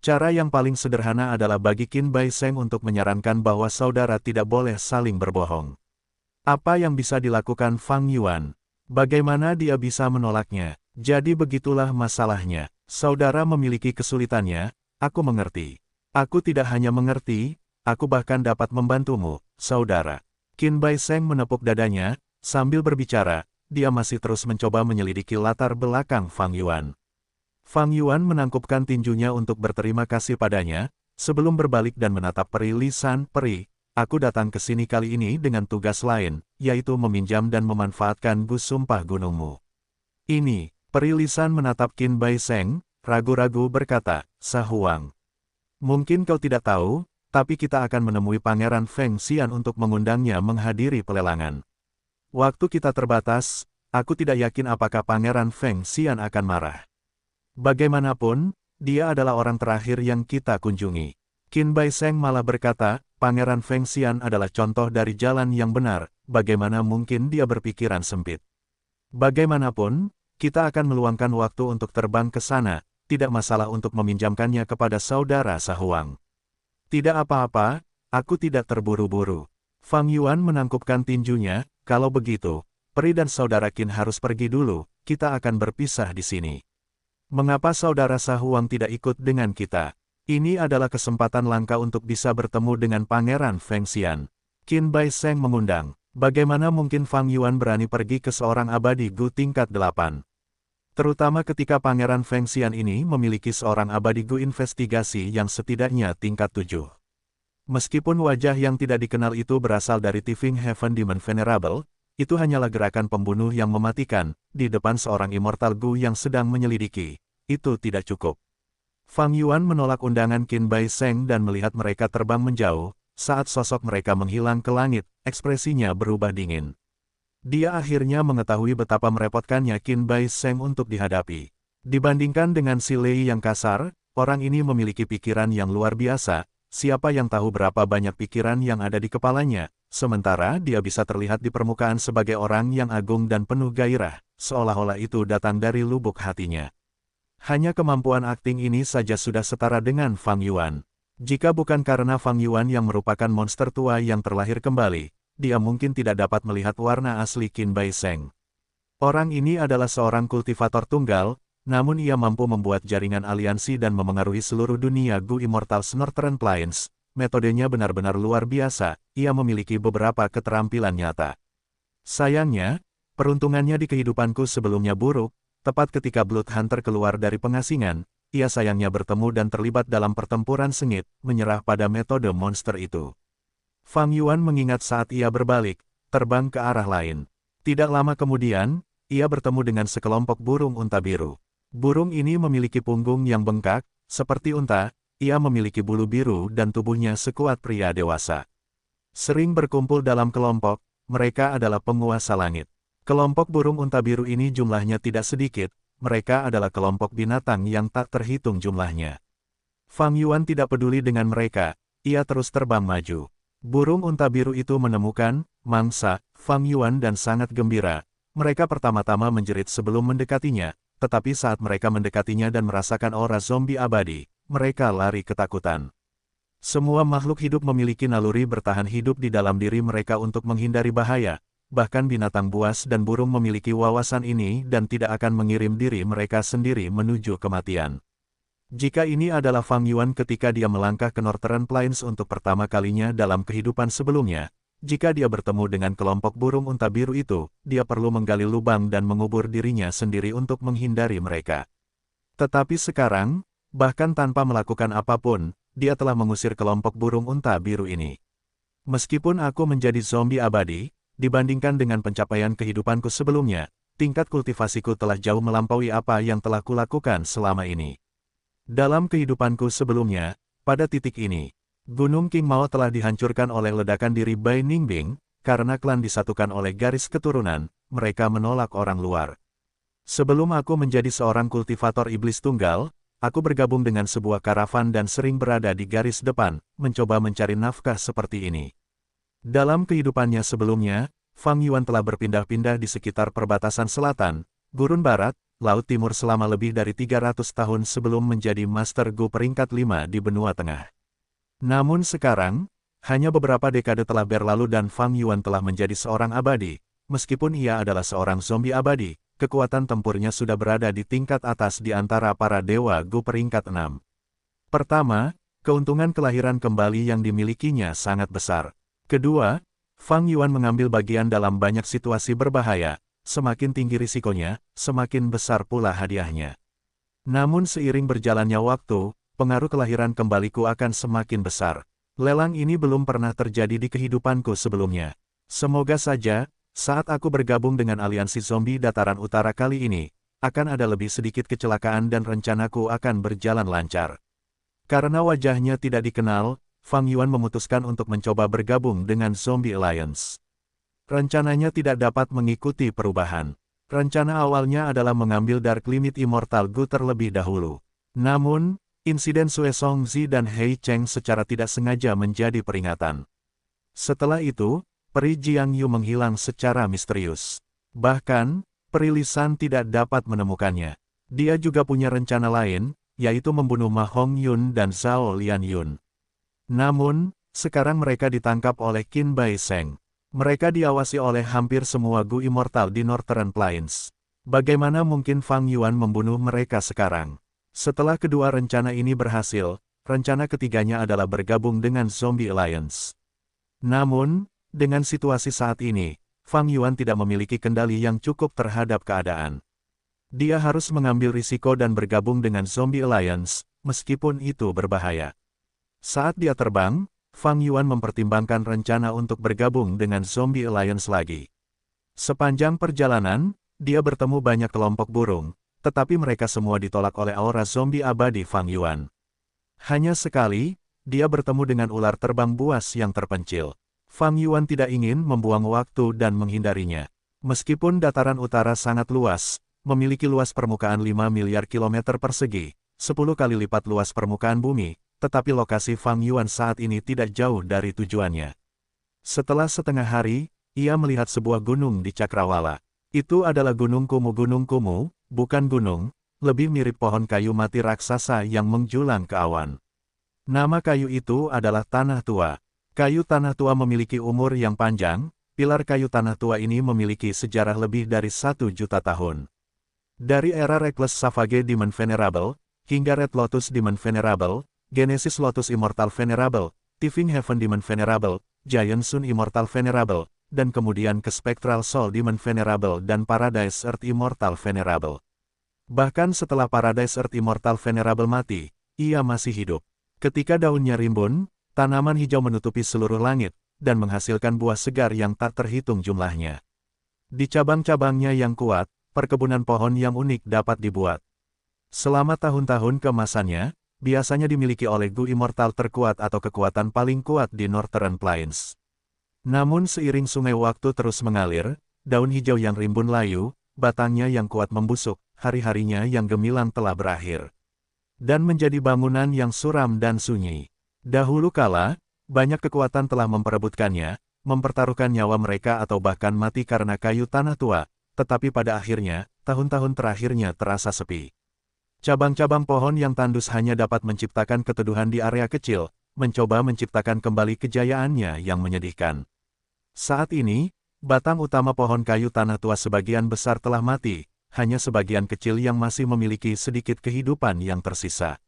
Cara yang paling sederhana adalah bagi Qin Bai Seng untuk menyarankan bahwa saudara tidak boleh saling berbohong. Apa yang bisa dilakukan Fang Yuan? Bagaimana dia bisa menolaknya? Jadi begitulah masalahnya. Saudara memiliki kesulitannya, aku mengerti. Aku tidak hanya mengerti, aku bahkan dapat membantumu, saudara. Qin Bai Seng menepuk dadanya, sambil berbicara, dia masih terus mencoba menyelidiki latar belakang Fang Yuan. Fang Yuan menangkupkan tinjunya untuk berterima kasih padanya, sebelum berbalik dan menatap peri lisan, peri, aku datang ke sini kali ini dengan tugas lain, yaitu meminjam dan memanfaatkan bus sumpah gunungmu. Ini, peri lisan menatap Qin Bai Seng, ragu-ragu berkata, Sa Huang. Mungkin kau tidak tahu, tapi kita akan menemui Pangeran Feng Xian untuk mengundangnya menghadiri pelelangan. Waktu kita terbatas, aku tidak yakin apakah Pangeran Feng Xian akan marah. Bagaimanapun, dia adalah orang terakhir yang kita kunjungi. Qin Bai Seng malah berkata, Pangeran Feng Xian adalah contoh dari jalan yang benar, bagaimana mungkin dia berpikiran sempit. Bagaimanapun, kita akan meluangkan waktu untuk terbang ke sana, tidak masalah untuk meminjamkannya kepada saudara Sa Huang. Tidak apa-apa, aku tidak terburu-buru. Fang Yuan menangkupkan tinjunya, kalau begitu, peri dan saudara Qin harus pergi dulu, kita akan berpisah di sini. Mengapa saudara Sa Huang tidak ikut dengan kita? Ini adalah kesempatan langka untuk bisa bertemu dengan Pangeran Feng Xian. Qin Bai Seng mengundang. Bagaimana mungkin Fang Yuan berani pergi ke seorang abadi Gu tingkat 8? Terutama ketika Pangeran Feng Xian ini memiliki seorang abadi Gu investigasi yang setidaknya tingkat 7. Meskipun wajah yang tidak dikenal itu berasal dari Tifing Heaven Demon Venerable, itu hanyalah gerakan pembunuh yang mematikan, di depan seorang Immortal Gu yang sedang menyelidiki. Itu tidak cukup. Fang Yuan menolak undangan Qin Bai Seng dan melihat mereka terbang menjauh, saat sosok mereka menghilang ke langit, ekspresinya berubah dingin. Dia akhirnya mengetahui betapa merepotkannya Qin Bai Seng untuk dihadapi. Dibandingkan dengan si Lei yang kasar, orang ini memiliki pikiran yang luar biasa, siapa yang tahu berapa banyak pikiran yang ada di kepalanya. Sementara dia bisa terlihat di permukaan sebagai orang yang agung dan penuh gairah, seolah-olah itu datang dari lubuk hatinya. Hanya kemampuan akting ini saja sudah setara dengan Fang Yuan. Jika bukan karena Fang Yuan yang merupakan monster tua yang terlahir kembali, dia mungkin tidak dapat melihat warna asli Qin Bai Sheng. Orang ini adalah seorang kultivator tunggal, namun ia mampu membuat jaringan aliansi dan memengaruhi seluruh dunia Gu Immortals Northern Plains. Metodenya benar-benar luar biasa, ia memiliki beberapa keterampilan nyata. Sayangnya, peruntungannya di kehidupanku sebelumnya buruk, tepat ketika Blood Hunter keluar dari pengasingan, ia sayangnya bertemu dan terlibat dalam pertempuran sengit, menyerah pada metode monster itu. Fang Yuan mengingat saat ia berbalik, terbang ke arah lain. Tidak lama kemudian, ia bertemu dengan sekelompok burung unta biru. Burung ini memiliki punggung yang bengkak, seperti unta, ia memiliki bulu biru dan tubuhnya sekuat pria dewasa. Sering berkumpul dalam kelompok, mereka adalah penguasa langit. Kelompok burung unta biru ini jumlahnya tidak sedikit, mereka adalah kelompok binatang yang tak terhitung jumlahnya. Fang Yuan tidak peduli dengan mereka, ia terus terbang maju. Burung unta biru itu menemukan mangsa Fang Yuan dan sangat gembira. Mereka pertama-tama menjerit sebelum mendekatinya, tetapi saat mereka mendekatinya dan merasakan aura zombie abadi, mereka lari ketakutan. Semua makhluk hidup memiliki naluri bertahan hidup di dalam diri mereka untuk menghindari bahaya. Bahkan binatang buas dan burung memiliki wawasan ini dan tidak akan mengirim diri mereka sendiri menuju kematian. Jika ini adalah Fang Yuan ketika dia melangkah ke Northern Plains untuk pertama kalinya dalam kehidupan sebelumnya, jika dia bertemu dengan kelompok burung unta biru itu, dia perlu menggali lubang dan mengubur dirinya sendiri untuk menghindari mereka. Tetapi sekarang, bahkan tanpa melakukan apapun, dia telah mengusir kelompok burung unta biru ini. Meskipun aku menjadi zombie abadi, dibandingkan dengan pencapaian kehidupanku sebelumnya, tingkat kultivasiku telah jauh melampaui apa yang telah kulakukan selama ini. Dalam kehidupanku sebelumnya, pada titik ini, Gunung King Mao telah dihancurkan oleh ledakan diri Bai Ningbing, karena klan disatukan oleh garis keturunan, mereka menolak orang luar. Sebelum aku menjadi seorang kultivator iblis tunggal, aku bergabung dengan sebuah karavan dan sering berada di garis depan, mencoba mencari nafkah seperti ini. Dalam kehidupannya sebelumnya, Fang Yuan telah berpindah-pindah di sekitar perbatasan selatan, gurun barat, laut timur selama lebih dari 300 tahun sebelum menjadi Master Gu peringkat 5 di benua tengah. Namun sekarang, hanya beberapa dekade telah berlalu dan Fang Yuan telah menjadi seorang abadi. Meskipun ia adalah seorang zombie abadi, kekuatan tempurnya sudah berada di tingkat atas di antara para dewa Gu peringkat 6. Pertama, keuntungan kelahiran kembali yang dimilikinya sangat besar. Kedua, Fang Yuan mengambil bagian dalam banyak situasi berbahaya, semakin tinggi risikonya, semakin besar pula hadiahnya. Namun seiring berjalannya waktu, pengaruh kelahiran kembaliku akan semakin besar. Lelang ini belum pernah terjadi di kehidupanku sebelumnya. Semoga saja, saat aku bergabung dengan aliansi zombie dataran utara kali ini, akan ada lebih sedikit kecelakaan dan rencanaku akan berjalan lancar. Karena wajahnya tidak dikenal, Fang Yuan memutuskan untuk mencoba bergabung dengan Zombie Alliance. Rencananya tidak dapat mengikuti perubahan. Rencana awalnya adalah mengambil Dark Limit Immortal Gu terlebih dahulu. Namun, insiden Sue Songzi dan Hei Cheng secara tidak sengaja menjadi peringatan. Setelah itu, Peri Jiang Yu menghilang secara misterius. Bahkan, Peri Lisan tidak dapat menemukannya. Dia juga punya rencana lain, yaitu membunuh Ma Hongyun dan Zhao Lianyun. Namun, sekarang mereka ditangkap oleh Qin Bai Sheng. Mereka diawasi oleh hampir semua Gu Immortal di Northern Plains. Bagaimana mungkin Fang Yuan membunuh mereka sekarang? Setelah kedua rencana ini berhasil, rencana ketiganya adalah bergabung dengan Zombie Alliance. Namun, dengan situasi saat ini, Fang Yuan tidak memiliki kendali yang cukup terhadap keadaan. Dia harus mengambil risiko dan bergabung dengan Zombie Alliance, meskipun itu berbahaya. Saat dia terbang, Fang Yuan mempertimbangkan rencana untuk bergabung dengan Zombie Alliance lagi. Sepanjang perjalanan, dia bertemu banyak kelompok burung, tetapi mereka semua ditolak oleh aura zombie abadi Fang Yuan. Hanya sekali, dia bertemu dengan ular terbang buas yang terpencil. Fang Yuan tidak ingin membuang waktu dan menghindarinya. Meskipun dataran utara sangat luas, memiliki luas permukaan 5 miliar kilometer persegi, 10 kali lipat luas permukaan bumi, tetapi lokasi Fang Yuan saat ini tidak jauh dari tujuannya. Setelah setengah hari, ia melihat sebuah gunung di Cakrawala. Itu adalah Gunung Kumu, bukan gunung, lebih mirip pohon kayu mati raksasa yang menjulang ke awan. Nama kayu itu adalah Tanah Tua. Kayu Tanah Tua memiliki umur yang panjang, pilar kayu Tanah Tua ini memiliki sejarah lebih dari 1 juta tahun. Dari era Reckless Savage Demon Venerable, hingga Red Lotus Demon Venerable, Genesis Lotus Immortal Venerable, Tifing Heaven Demon Venerable, Giant Sun Immortal Venerable, dan kemudian ke Spectral Soul Demon Venerable dan Paradise Earth Immortal Venerable. Bahkan setelah Paradise Earth Immortal Venerable mati, ia masih hidup. Ketika daunnya rimbun, tanaman hijau menutupi seluruh langit, dan menghasilkan buah segar yang tak terhitung jumlahnya. Di cabang-cabangnya yang kuat, perkebunan pohon yang unik dapat dibuat. Selama tahun-tahun keemasannya, biasanya dimiliki oleh Gu Immortal terkuat atau kekuatan paling kuat di Northern Plains. Namun seiring sungai waktu terus mengalir, daun hijau yang rimbun layu, batangnya yang kuat membusuk, hari-harinya yang gemilang telah berakhir. Dan menjadi bangunan yang suram dan sunyi. Dahulu kala, banyak kekuatan telah memperebutkannya, mempertaruhkan nyawa mereka atau bahkan mati karena kayu Tanah Tua, tetapi pada akhirnya, tahun-tahun terakhirnya terasa sepi. Cabang-cabang pohon yang tandus hanya dapat menciptakan keteduhan di area kecil, mencoba menciptakan kembali kejayaannya yang menyedihkan. Saat ini, batang utama pohon kayu Tanah Tua sebagian besar telah mati, hanya sebagian kecil yang masih memiliki sedikit kehidupan yang tersisa.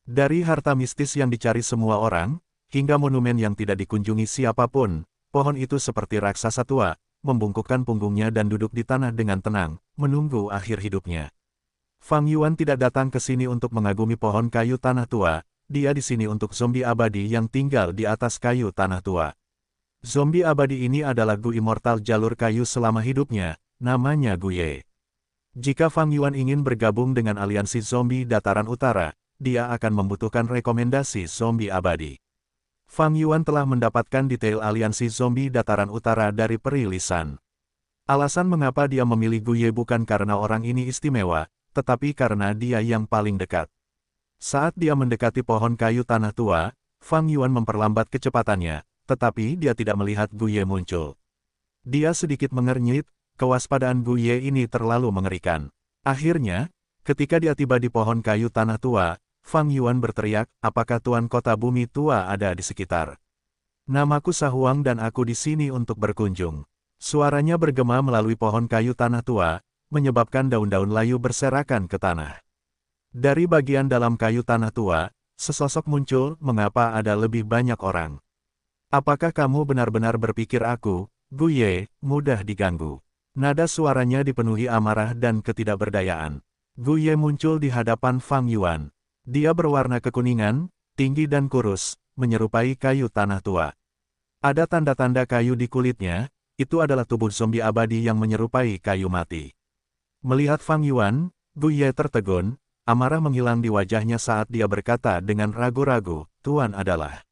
Dari harta mistis yang dicari semua orang, hingga monumen yang tidak dikunjungi siapapun, pohon itu seperti raksasa tua, membungkukkan punggungnya dan duduk di tanah dengan tenang, menunggu akhir hidupnya. Fang Yuan tidak datang ke sini untuk mengagumi pohon kayu Tanah Tua, dia di sini untuk zombie abadi yang tinggal di atas kayu Tanah Tua. Zombie abadi ini adalah Gu Immortal jalur kayu selama hidupnya, namanya Gu Ye. Jika Fang Yuan ingin bergabung dengan aliansi zombie dataran utara, dia akan membutuhkan rekomendasi zombie abadi. Fang Yuan telah mendapatkan detail aliansi zombie dataran utara dari Peri Lisan. Alasan mengapa dia memilih Gu Ye bukan karena orang ini istimewa, tetapi karena dia yang paling dekat. Saat dia mendekati pohon kayu Tanah Tua, Fang Yuan memperlambat kecepatannya, tetapi dia tidak melihat Gu Ye muncul. Dia sedikit mengernyit. Kewaspadaan Gu Ye ini terlalu mengerikan. Akhirnya, ketika dia tiba di pohon kayu Tanah Tua, Fang Yuan berteriak, apakah Tuan Kota Bumi Tua ada di sekitar? Namaku Sahuang dan aku di sini untuk berkunjung. Suaranya bergema melalui pohon kayu Tanah Tua, menyebabkan daun-daun layu berserakan ke tanah. Dari bagian dalam kayu Tanah Tua, sesosok muncul, mengapa ada lebih banyak orang? Apakah kamu benar-benar berpikir aku, Gu Ye, mudah diganggu? Nada suaranya dipenuhi amarah dan ketidakberdayaan. Gu Ye muncul di hadapan Fang Yuan. Dia berwarna kekuningan, tinggi dan kurus, menyerupai kayu Tanah Tua. Ada tanda-tanda kayu di kulitnya, itu adalah tubuh zombie abadi yang menyerupai kayu mati. Melihat Fang Yuan, Gu Ye tertegun, amarah menghilang di wajahnya saat dia berkata dengan ragu-ragu, Tuan adalah.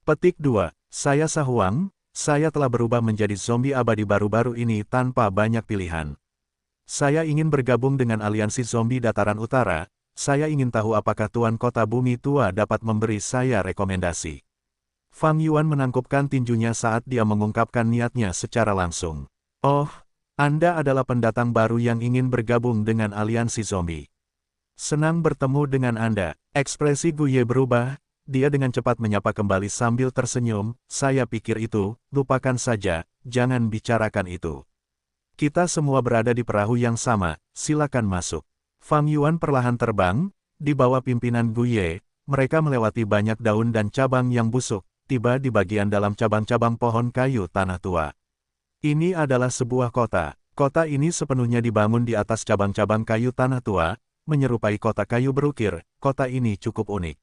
Petik 2, saya Sahuang. Saya telah berubah menjadi zombie abadi baru-baru ini tanpa banyak pilihan. Saya ingin bergabung dengan aliansi zombie dataran utara, saya ingin tahu apakah Tuan Kota Bumi Tua dapat memberi saya rekomendasi. Fang Yuan menangkupkan tinjunya saat dia mengungkapkan niatnya secara langsung. Oh, Anda adalah pendatang baru yang ingin bergabung dengan aliansi zombie. Senang bertemu dengan Anda. Ekspresi Gu Ye berubah. Dia dengan cepat menyapa kembali sambil tersenyum, saya pikir itu, lupakan saja, jangan bicarakan itu. Kita semua berada di perahu yang sama, silakan masuk. Fang Yuan perlahan terbang, di bawah pimpinan Gu Ye, mereka melewati banyak daun dan cabang yang busuk, tiba di bagian dalam cabang-cabang pohon kayu Tanah Tua. Ini adalah sebuah kota. Kota ini sepenuhnya dibangun di atas cabang-cabang kayu Tanah Tua, menyerupai kota kayu berukir, kota ini cukup unik.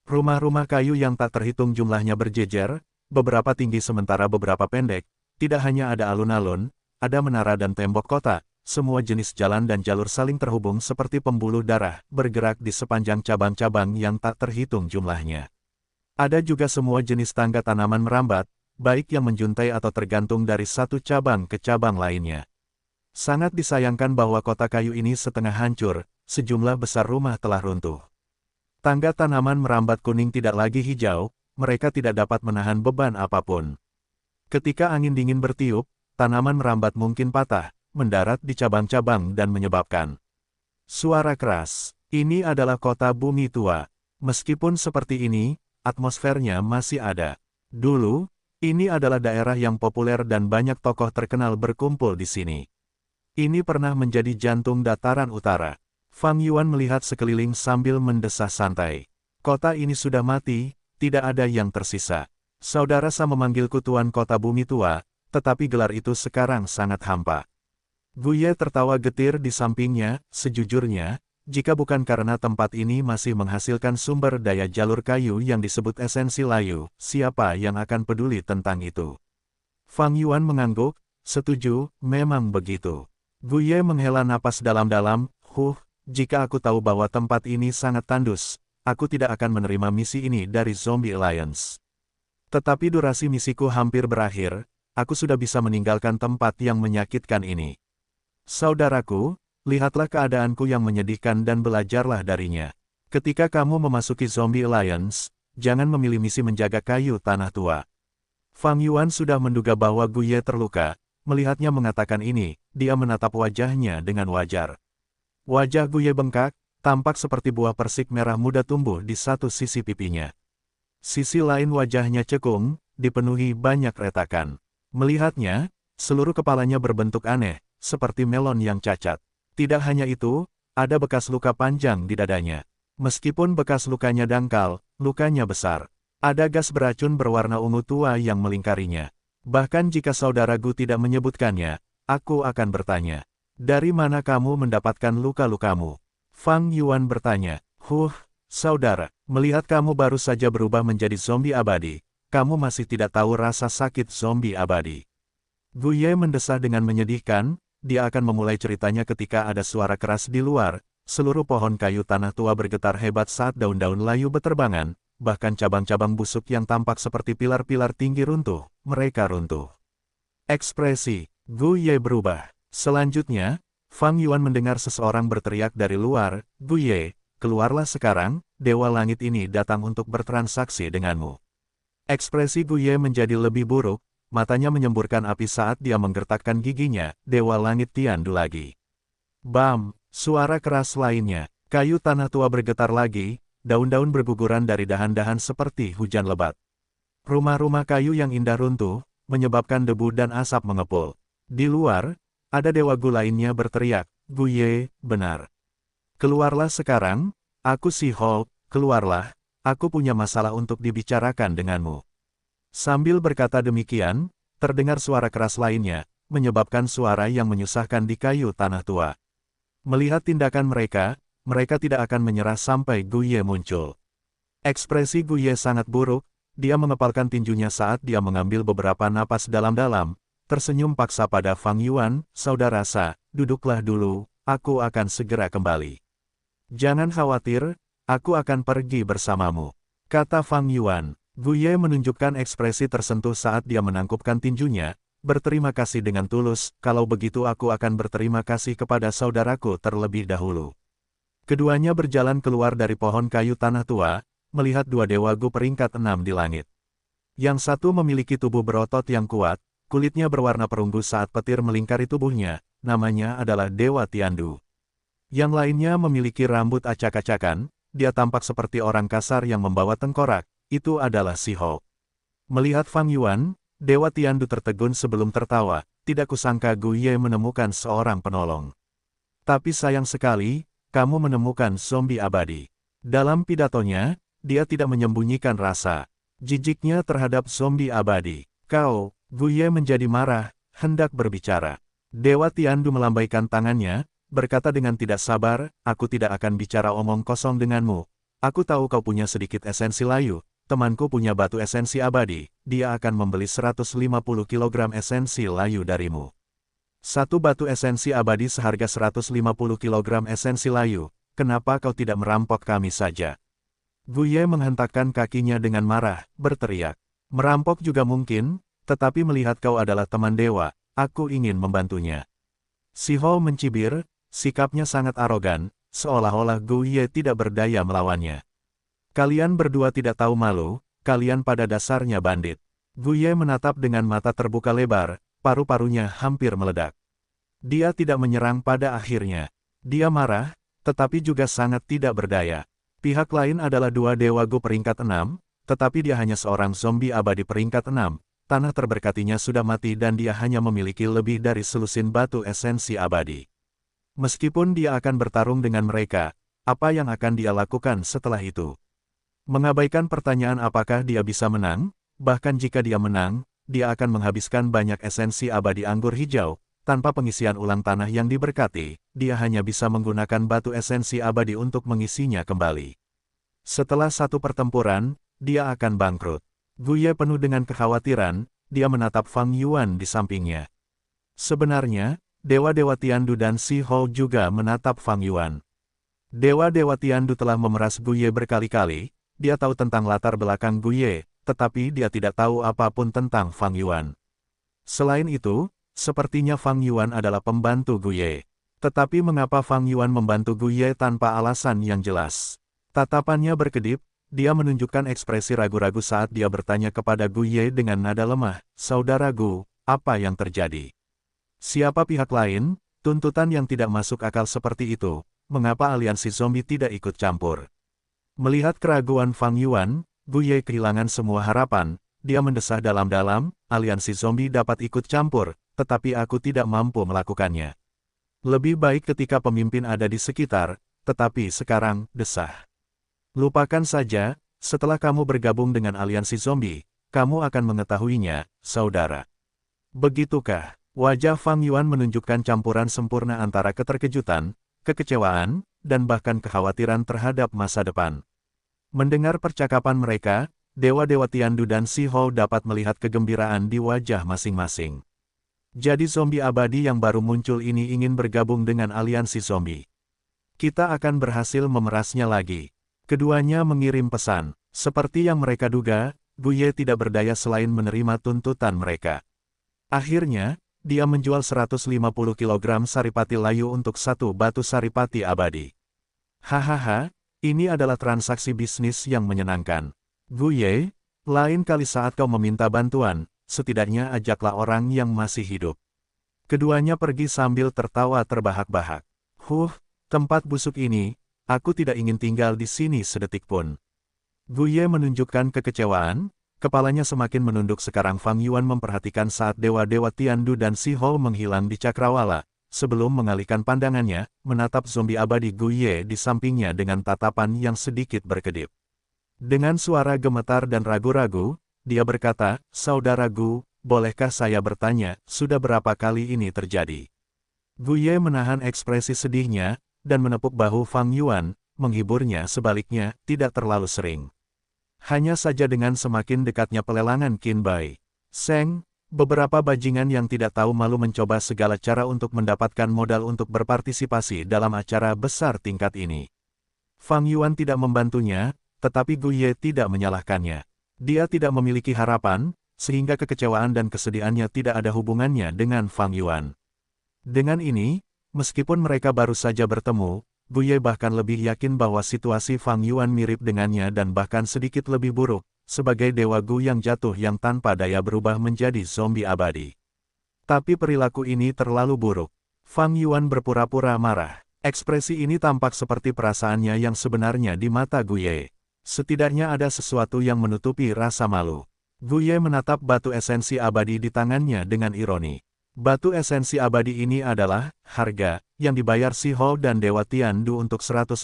Rumah-rumah kayu yang tak terhitung jumlahnya berjejer, beberapa tinggi sementara beberapa pendek, tidak hanya ada alun-alun, ada menara dan tembok kota, semua jenis jalan dan jalur saling terhubung seperti pembuluh darah, bergerak di sepanjang cabang-cabang yang tak terhitung jumlahnya. Ada juga semua jenis tangga tanaman merambat, baik yang menjuntai atau tergantung dari satu cabang ke cabang lainnya. Sangat disayangkan bahwa kota kayu ini setengah hancur, sejumlah besar rumah telah runtuh. Tangga tanaman merambat kuning tidak lagi hijau, mereka tidak dapat menahan beban apapun. Ketika angin dingin bertiup, tanaman merambat mungkin patah, mendarat di cabang-cabang dan menyebabkan Suara keras. Ini adalah kota bumi tua. Meskipun seperti ini, atmosfernya masih ada. Dulu, ini adalah daerah yang populer dan banyak tokoh terkenal berkumpul di sini. Ini pernah menjadi jantung dataran utara. Fang Yuan melihat sekeliling sambil mendesah santai. Kota ini sudah mati, tidak ada yang tersisa. Saudara Sa memanggilku Tuan Kota Bumi Tua, tetapi gelar itu sekarang sangat hampa. Guye tertawa getir di sampingnya, sejujurnya, jika bukan karena tempat ini masih menghasilkan sumber daya jalur kayu yang disebut esensi layu, siapa yang akan peduli tentang itu? Fang Yuan mengangguk, setuju, memang begitu. Guye menghela napas dalam-dalam, jika aku tahu bahwa tempat ini sangat tandus, aku tidak akan menerima misi ini dari Zombie Alliance. Tetapi durasi misiku hampir berakhir, aku sudah bisa meninggalkan tempat yang menyakitkan ini. Saudaraku, lihatlah keadaanku yang menyedihkan dan belajarlah darinya. Ketika kamu memasuki Zombie Alliance, jangan memilih misi menjaga kayu tanah tua. Fang Yuan sudah menduga bahwa Guye terluka, melihatnya mengatakan ini, dia menatap wajahnya dengan wajar. Wajah Guye bengkak, tampak seperti buah persik merah muda tumbuh di satu sisi pipinya. Sisi lain wajahnya cekung, dipenuhi banyak retakan. Melihatnya, seluruh kepalanya berbentuk aneh, seperti melon yang cacat. Tidak hanya itu, ada bekas luka panjang di dadanya. Meskipun bekas lukanya dangkal, lukanya besar. Ada gas beracun berwarna ungu tua yang melingkarinya. Bahkan jika saudaraku tidak menyebutkannya, aku akan bertanya. Dari mana kamu mendapatkan luka-lukamu? Fang Yuan bertanya. Saudara, melihat kamu baru saja berubah menjadi zombie abadi, kamu masih tidak tahu rasa sakit zombie abadi. Guye mendesah dengan menyedihkan, dia akan memulai ceritanya ketika ada suara keras di luar, seluruh pohon kayu tanah tua bergetar hebat saat daun-daun layu beterbangan, bahkan cabang-cabang busuk yang tampak seperti pilar-pilar tinggi runtuh, mereka runtuh. Ekspresi Guye berubah. Selanjutnya, Fang Yuan mendengar seseorang berteriak dari luar, Guye, keluarlah sekarang, Dewa Langit ini datang untuk bertransaksi denganmu. Ekspresi Guye menjadi lebih buruk, matanya menyemburkan api saat dia menggertakkan giginya, Dewa Langit Tiandu lagi. Bam, suara keras lainnya, kayu tanah tua bergetar lagi, daun-daun berguguran dari dahan-dahan seperti hujan lebat. Rumah-rumah kayu yang indah runtuh, menyebabkan debu dan asap mengepul. Di luar, ada Dewa Gu lainnya berteriak, Guye, benar. Keluarlah sekarang, aku si Hulk, keluarlah, aku punya masalah untuk dibicarakan denganmu. Sambil berkata demikian, terdengar suara keras lainnya, menyebabkan suara yang menyusahkan di kayu tanah tua. Melihat tindakan mereka tidak akan menyerah sampai Guye muncul. Ekspresi Guye sangat buruk, dia mengepalkan tinjunya saat dia mengambil beberapa napas dalam-dalam, tersenyum paksa pada Fang Yuan, saudara Sa, duduklah dulu, aku akan segera kembali. Jangan khawatir, aku akan pergi bersamamu, kata Fang Yuan. Guye menunjukkan ekspresi tersentuh saat dia menangkupkan tinjunya, berterima kasih dengan tulus, kalau begitu aku akan berterima kasih kepada saudaraku terlebih dahulu. Keduanya berjalan keluar dari pohon kayu tanah tua, melihat dua Dewa Gu peringkat 6 di langit. Yang satu memiliki tubuh berotot yang kuat, kulitnya berwarna perunggu saat petir melingkari tubuhnya, namanya adalah Dewa Tiandu. Yang lainnya memiliki rambut acak-acakan, dia tampak seperti orang kasar yang membawa tengkorak. Itu adalah si Hulk. Melihat Fang Yuan, Dewa Tiandu tertegun sebelum tertawa, tidak kusangka Guye menemukan seorang penolong. Tapi sayang sekali, kamu menemukan zombie abadi. Dalam pidatonya, dia tidak menyembunyikan rasa jijiknya terhadap zombie abadi. Guye menjadi marah, hendak berbicara. Dewa Tiandu melambaikan tangannya, berkata dengan tidak sabar, aku tidak akan bicara omong kosong denganmu. Aku tahu kau punya sedikit esensi layu. Temanku punya batu esensi abadi, dia akan membeli 150 kg esensi layu darimu. Satu batu esensi abadi seharga 150 kg esensi layu, kenapa kau tidak merampok kami saja? Guye menghentakkan kakinya dengan marah, berteriak. Merampok juga mungkin, tetapi melihat kau adalah teman dewa, aku ingin membantunya. Si Hulk mencibir, sikapnya sangat arogan, seolah-olah Guye tidak berdaya melawannya. Kalian berdua tidak tahu malu, kalian pada dasarnya bandit. Guye menatap dengan mata terbuka lebar, paru-parunya hampir meledak. Dia tidak menyerang pada akhirnya. Dia marah, tetapi juga sangat tidak berdaya. Pihak lain adalah dua Dewa Gu peringkat 6, tetapi dia hanya seorang zombie abadi peringkat 6. Tanah terberkatinya sudah mati dan dia hanya memiliki lebih dari selusin batu esensi abadi. Meskipun dia akan bertarung dengan mereka, apa yang akan dia lakukan setelah itu? Mengabaikan pertanyaan apakah dia bisa menang, bahkan jika dia menang, dia akan menghabiskan banyak esensi abadi anggur hijau. Tanpa pengisian ulang tanah yang diberkati, dia hanya bisa menggunakan batu esensi abadi untuk mengisinya kembali. Setelah satu pertempuran, dia akan bangkrut. Guye penuh dengan kekhawatiran, dia menatap Fang Yuan di sampingnya. Sebenarnya, Dewa-Dewa Tiandu dan Si Hou juga menatap Fang Yuan. Dewa-Dewa Tiandu telah memeras Guye berkali-kali. Dia tahu tentang latar belakang Guye, tetapi dia tidak tahu apapun tentang Fang Yuan. Selain itu, sepertinya Fang Yuan adalah pembantu Guye. Tetapi mengapa Fang Yuan membantu Guye tanpa alasan yang jelas? Tatapannya berkedip, dia menunjukkan ekspresi ragu-ragu saat dia bertanya kepada Guye dengan nada lemah, "Saudara Gu, apa yang terjadi? Siapa pihak lain?" Tuntutan yang tidak masuk akal seperti itu, mengapa aliansi zombie tidak ikut campur? Melihat keraguan Fang Yuan, Guye kehilangan semua harapan. Dia mendesah dalam-dalam, aliansi zombie dapat ikut campur, tetapi aku tidak mampu melakukannya. Lebih baik ketika pemimpin ada di sekitar, tetapi sekarang, desah. Lupakan saja, setelah kamu bergabung dengan aliansi zombie, kamu akan mengetahuinya, saudara. Begitukah? Wajah Fang Yuan menunjukkan campuran sempurna antara keterkejutan, kekecewaan, dan bahkan kekhawatiran terhadap masa depan. Mendengar percakapan mereka, Dewa-Dewa Tiandu dan Si Hou dapat melihat kegembiraan di wajah masing-masing. Jadi zombie abadi yang baru muncul ini ingin bergabung dengan aliansi zombie. Kita akan berhasil memerasnya lagi. Keduanya mengirim pesan. Seperti yang mereka duga, Guye tidak berdaya selain menerima tuntutan mereka. Akhirnya, dia menjual 150 kg saripati layu untuk satu batu saripati abadi. Hahaha, ini adalah transaksi bisnis yang menyenangkan. Guye, lain kali saat kau meminta bantuan, setidaknya ajaklah orang yang masih hidup. Keduanya pergi sambil tertawa terbahak-bahak. Tempat busuk ini, aku tidak ingin tinggal di sini sedetik pun. Guye menunjukkan kekecewaan. Kepalanya semakin menunduk sekarang Fang Yuan memperhatikan saat Dewa-Dewa Tiandu dan Si Hou menghilang di cakrawala, sebelum mengalihkan pandangannya, menatap zombie abadi Guye di sampingnya dengan tatapan yang sedikit berkedip. Dengan suara gemetar dan ragu-ragu, dia berkata, "Saudara Gu, bolehkah saya bertanya, sudah berapa kali ini terjadi?" Guye menahan ekspresi sedihnya, dan menepuk bahu Fang Yuan, menghiburnya sebaliknya, tidak terlalu sering. Hanya saja dengan semakin dekatnya pelelangan Qin Bai Seng, beberapa bajingan yang tidak tahu malu mencoba segala cara untuk mendapatkan modal untuk berpartisipasi dalam acara besar tingkat ini. Fang Yuan tidak membantunya, tetapi Guye tidak menyalahkannya. Dia tidak memiliki harapan, sehingga kekecewaan dan kesedihannya tidak ada hubungannya dengan Fang Yuan. Dengan ini, meskipun mereka baru saja bertemu, Guye bahkan lebih yakin bahwa situasi Fang Yuan mirip dengannya dan bahkan sedikit lebih buruk, sebagai Dewa Gu yang jatuh yang tanpa daya berubah menjadi zombie abadi. Tapi perilaku ini terlalu buruk. Fang Yuan berpura-pura marah. Ekspresi ini tampak seperti perasaannya yang sebenarnya di mata Guye. Setidaknya ada sesuatu yang menutupi rasa malu. Guye menatap batu esensi abadi di tangannya dengan ironi. Batu esensi abadi ini adalah harga yang dibayar Si Hou dan Dewa Tiandu untuk 150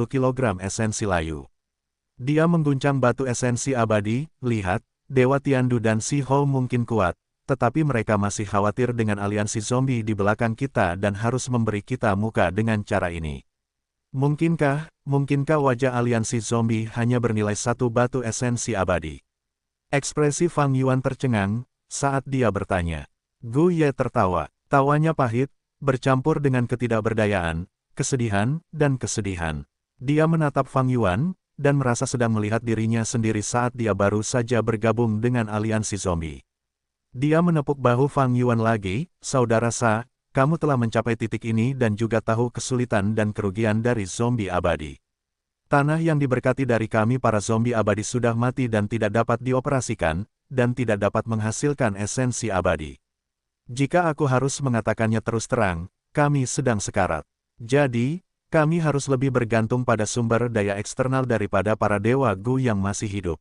kg esensi layu. Dia mengguncang batu esensi abadi, lihat, Dewa Tiandu dan Si Hou mungkin kuat, tetapi mereka masih khawatir dengan aliansi zombie di belakang kita dan harus memberi kita muka dengan cara ini. Mungkinkah wajah aliansi zombie hanya bernilai satu batu esensi abadi? Ekspresi Fang Yuan tercengang saat dia bertanya. Guye tertawa. Tawanya pahit, bercampur dengan ketidakberdayaan, kesedihan, dan kesedihan. Dia menatap Fang Yuan, dan merasa sedang melihat dirinya sendiri saat dia baru saja bergabung dengan aliansi zombie. Dia menepuk bahu Fang Yuan lagi, "Saudara Sa, kamu telah mencapai titik ini dan juga tahu kesulitan dan kerugian dari zombie abadi. Tanah yang diberkati dari kami para zombie abadi sudah mati dan tidak dapat dioperasikan, dan tidak dapat menghasilkan esensi abadi. Jika aku harus mengatakannya terus terang, kami sedang sekarat. Jadi, Kami harus lebih bergantung pada sumber daya eksternal daripada para dewa Gu yang masih hidup.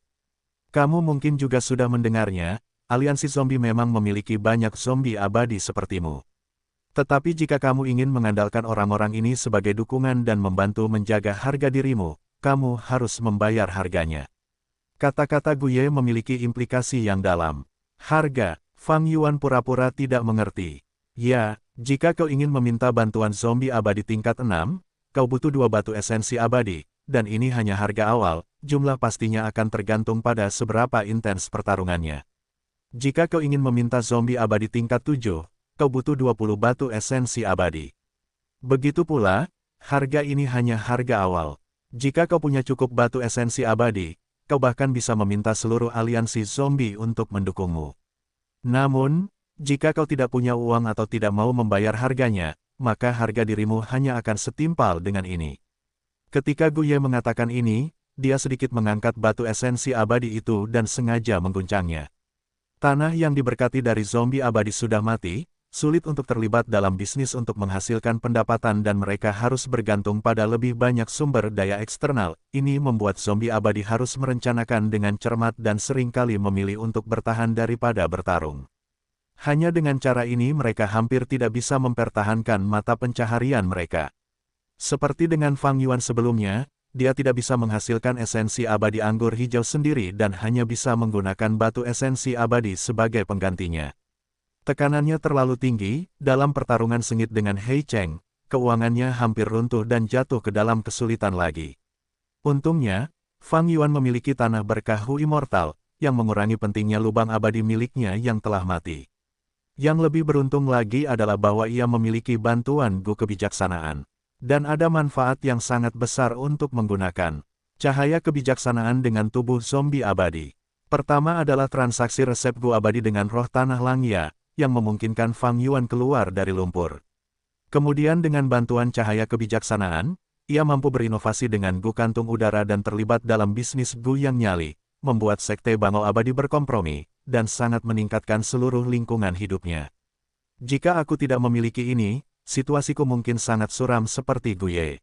Kamu mungkin juga sudah mendengarnya, aliansi zombie memang memiliki banyak zombie abadi sepertimu. Tetapi jika kamu ingin mengandalkan orang-orang ini sebagai dukungan dan membantu menjaga harga dirimu, kamu harus membayar harganya. Kata-kata Guye memiliki implikasi yang dalam. Harga, Fang Yuan pura-pura tidak mengerti. Ya, jika kau ingin meminta bantuan zombie abadi tingkat 6, kau butuh 2 batu esensi abadi, dan ini hanya harga awal, jumlah pastinya akan tergantung pada seberapa intens pertarungannya. Jika kau ingin meminta zombie abadi tingkat 7, kau butuh 20 batu esensi abadi. Begitu pula, harga ini hanya harga awal. Jika kau punya cukup batu esensi abadi, kau bahkan bisa meminta seluruh aliansi zombie untuk mendukungmu. Namun, jika kau tidak punya uang atau tidak mau membayar harganya, maka harga dirimu hanya akan setimpal dengan ini. Ketika Guye mengatakan ini, dia sedikit mengangkat batu esensi abadi itu dan sengaja mengguncangnya. Tanah yang diberkati dari zombie abadi sudah mati, sulit untuk terlibat dalam bisnis untuk menghasilkan pendapatan dan mereka harus bergantung pada lebih banyak sumber daya eksternal. Ini membuat zombie abadi harus merencanakan dengan cermat dan seringkali memilih untuk bertahan daripada bertarung. Hanya dengan cara ini mereka hampir tidak bisa mempertahankan mata pencaharian mereka. Seperti dengan Fang Yuan sebelumnya, dia tidak bisa menghasilkan esensi abadi anggur hijau sendiri dan hanya bisa menggunakan batu esensi abadi sebagai penggantinya. Tekanannya terlalu tinggi, dalam pertarungan sengit dengan Hei Cheng, keuangannya hampir runtuh dan jatuh ke dalam kesulitan lagi. Untungnya, Fang Yuan memiliki tanah berkah Hu Immortal, yang mengurangi pentingnya lubang abadi miliknya yang telah mati. Yang lebih beruntung lagi adalah bahwa ia memiliki bantuan Gu kebijaksanaan. Dan ada manfaat yang sangat besar untuk menggunakan cahaya kebijaksanaan dengan tubuh zombie abadi. Pertama adalah transaksi resep Gu abadi dengan roh tanah Langya, yang memungkinkan Fang Yuan keluar dari lumpur. Kemudian dengan bantuan cahaya kebijaksanaan, ia mampu berinovasi dengan Gu kantung udara dan terlibat dalam bisnis Gu yang nyali, membuat sekte Bangau abadi berkompromi, dan sangat meningkatkan seluruh lingkungan hidupnya. Jika aku tidak memiliki ini, situasiku mungkin sangat suram seperti Guye.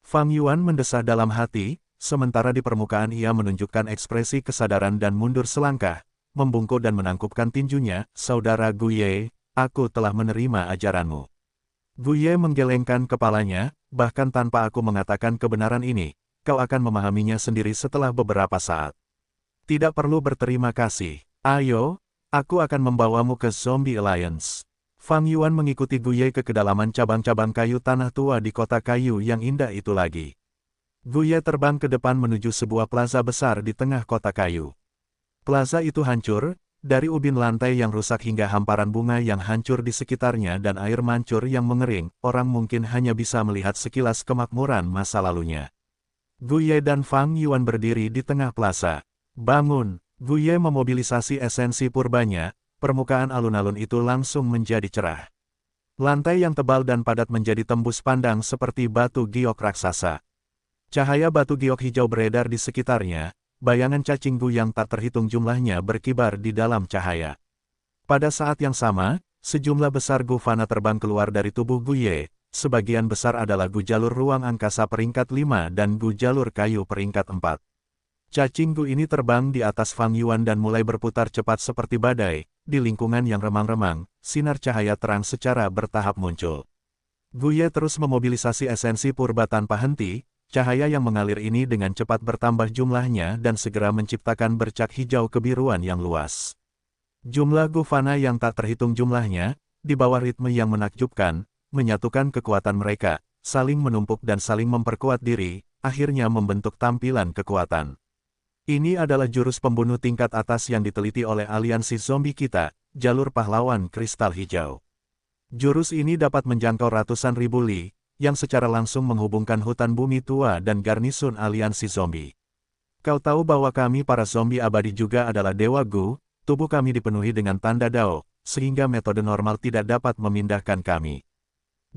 Fang Yuan mendesah dalam hati, sementara di permukaan ia menunjukkan ekspresi kesadaran dan mundur selangkah, membungkuk dan menangkupkan tinjunya. Saudara Guye, aku telah menerima ajaranmu. Guye menggelengkan kepalanya, bahkan tanpa aku mengatakan kebenaran ini, kau akan memahaminya sendiri setelah beberapa saat. Tidak perlu berterima kasih. Ayo, aku akan membawamu ke Zombie Alliance. Fang Yuan mengikuti Guye ke kedalaman cabang-cabang kayu tanah tua di kota kayu yang indah itu lagi. Guye terbang ke depan menuju sebuah plaza besar di tengah kota kayu. Plaza itu hancur, dari ubin lantai yang rusak hingga hamparan bunga yang hancur di sekitarnya dan air mancur yang mengering, orang mungkin hanya bisa melihat sekilas kemakmuran masa lalunya. Guye dan Fang Yuan berdiri di tengah plaza. Bangun! Guye memobilisasi esensi purbanya, permukaan alun-alun itu langsung menjadi cerah. Lantai yang tebal dan padat menjadi tembus pandang seperti batu giok raksasa. Cahaya batu giok hijau beredar di sekitarnya, bayangan cacing Gu yang tak terhitung jumlahnya berkibar di dalam cahaya. Pada saat yang sama, sejumlah besar Gu fana terbang keluar dari tubuh Guye, sebagian besar adalah Gu jalur ruang angkasa peringkat 5 dan Gu jalur kayu peringkat 4. Cacing Gu ini terbang di atas Fang Yuan dan mulai berputar cepat seperti badai, di lingkungan yang remang-remang, sinar cahaya terang secara bertahap muncul. Guye terus memobilisasi esensi purba tanpa henti, cahaya yang mengalir ini dengan cepat bertambah jumlahnya dan segera menciptakan bercak hijau kebiruan yang luas. Jumlah Gu fana yang tak terhitung jumlahnya, di bawah ritme yang menakjubkan, menyatukan kekuatan mereka, saling menumpuk dan saling memperkuat diri, akhirnya membentuk tampilan kekuatan. Ini adalah jurus pembunuh tingkat atas yang diteliti oleh aliansi zombie kita, jalur pahlawan kristal hijau. Jurus ini dapat menjangkau ratusan ribu li, yang secara langsung menghubungkan hutan bumi tua dan garnisun aliansi zombie. Kau tahu bahwa kami para zombie abadi juga adalah dewa Gu, tubuh kami dipenuhi dengan tanda Dao, sehingga metode normal tidak dapat memindahkan kami.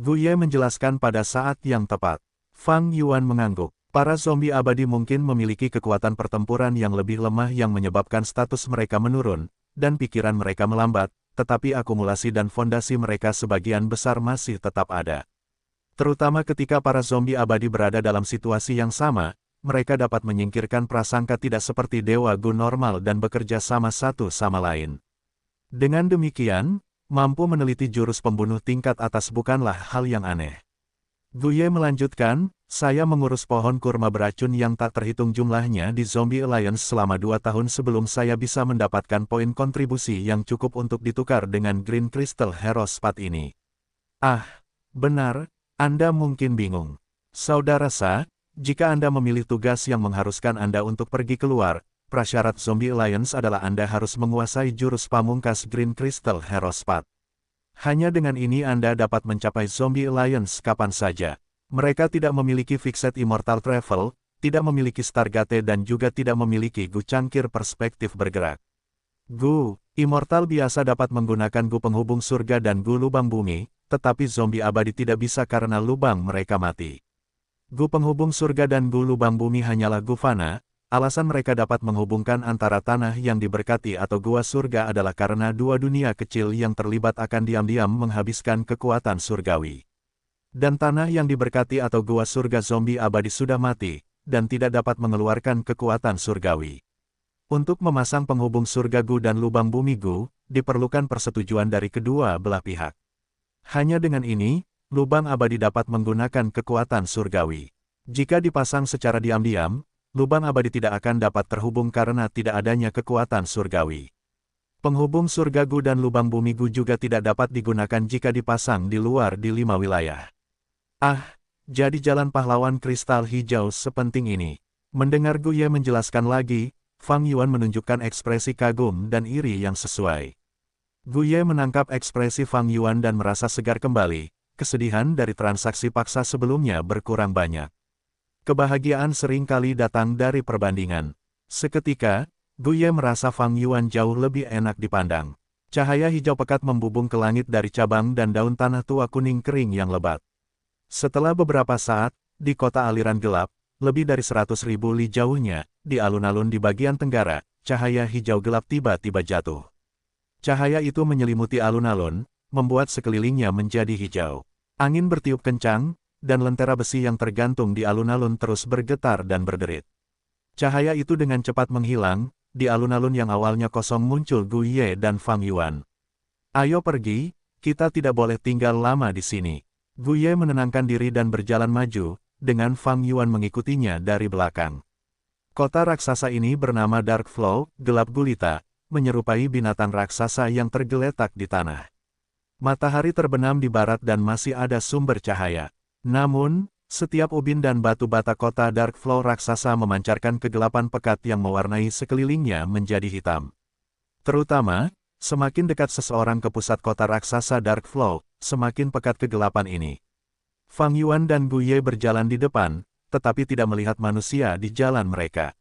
Guye menjelaskan pada saat yang tepat. Fang Yuan mengangguk. Para zombie abadi mungkin memiliki kekuatan pertempuran yang lebih lemah yang menyebabkan status mereka menurun, dan pikiran mereka melambat, tetapi akumulasi dan fondasi mereka sebagian besar masih tetap ada. Terutama ketika para zombie abadi berada dalam situasi yang sama, mereka dapat menyingkirkan prasangka tidak seperti dewa Gu normal dan bekerja sama satu sama lain. Dengan demikian, mampu meneliti jurus pembunuh tingkat atas bukanlah hal yang aneh. Guye melanjutkan, saya mengurus pohon kurma beracun yang tak terhitung jumlahnya di Zombie Alliance selama 2 tahun sebelum saya bisa mendapatkan poin kontribusi yang cukup untuk ditukar dengan Green Crystal Hero Spot ini. Ah, benar, Anda mungkin bingung. Saudara Sa, jika Anda memilih tugas yang mengharuskan Anda untuk pergi keluar, prasyarat Zombie Alliance adalah Anda harus menguasai jurus pamungkas Green Crystal Hero Spot. Hanya dengan ini Anda dapat mencapai Zombie Alliance kapan saja. Mereka tidak memiliki Fixed Immortal Travel, tidak memiliki Stargate dan juga tidak memiliki Gu Cangkir Perspektif Bergerak. Gu Immortal biasa dapat menggunakan Gu Penghubung Surga dan Gu Lubang Bumi, tetapi zombie abadi tidak bisa karena lubang mereka mati. Gu Penghubung Surga dan Gu Lubang Bumi hanyalah Gu Fana. Alasan mereka dapat menghubungkan antara tanah yang diberkati atau gua surga adalah karena dua dunia kecil yang terlibat akan diam-diam menghabiskan kekuatan surgawi. Dan tanah yang diberkati atau gua surga zombie abadi sudah mati, dan tidak dapat mengeluarkan kekuatan surgawi. Untuk memasang penghubung surga Gu dan lubang bumi Gu, diperlukan persetujuan dari kedua belah pihak. Hanya dengan ini, lubang abadi dapat menggunakan kekuatan surgawi. Jika dipasang secara diam-diam, lubang abadi tidak akan dapat terhubung karena tidak adanya kekuatan surgawi. Penghubung surga Gu dan lubang bumi Gu juga tidak dapat digunakan jika dipasang di luar di 5 wilayah. Ah, jadi jalan pahlawan kristal hijau sepenting ini. Mendengar Guye menjelaskan lagi, Fang Yuan menunjukkan ekspresi kagum dan iri yang sesuai. Guye menangkap ekspresi Fang Yuan dan merasa segar kembali, kesedihan dari transaksi paksa sebelumnya berkurang banyak. Kebahagiaan sering kali datang dari perbandingan. Seketika, Guye merasa Fang Yuan jauh lebih enak dipandang. Cahaya hijau pekat membubung ke langit dari cabang dan daun tanah tua kuning kering yang lebat. Setelah beberapa saat, di kota aliran gelap, lebih dari 100.000 li jauhnya, di alun-alun di bagian tenggara, cahaya hijau gelap tiba-tiba jatuh. Cahaya itu menyelimuti alun-alun, membuat sekelilingnya menjadi hijau. Angin bertiup kencang, dan lentera besi yang tergantung di alun-alun terus bergetar dan berderit. Cahaya itu dengan cepat menghilang, di alun-alun yang awalnya kosong muncul Guye dan Fang Yuan. Ayo pergi, kita tidak boleh tinggal lama di sini. Guye menenangkan diri dan berjalan maju, dengan Fang Yuan mengikutinya dari belakang. Kota raksasa ini bernama Dark Flow, gelap gulita, menyerupai binatang raksasa yang tergeletak di tanah. Matahari terbenam di barat dan masih ada sumber cahaya. Namun, setiap ubin dan batu bata kota Dark Flow raksasa memancarkan kegelapan pekat yang mewarnai sekelilingnya menjadi hitam. Terutama, semakin dekat seseorang ke pusat kota raksasa Dark Flow, semakin pekat kegelapan ini. Fang Yuan dan Guye berjalan di depan, tetapi tidak melihat manusia di jalan mereka.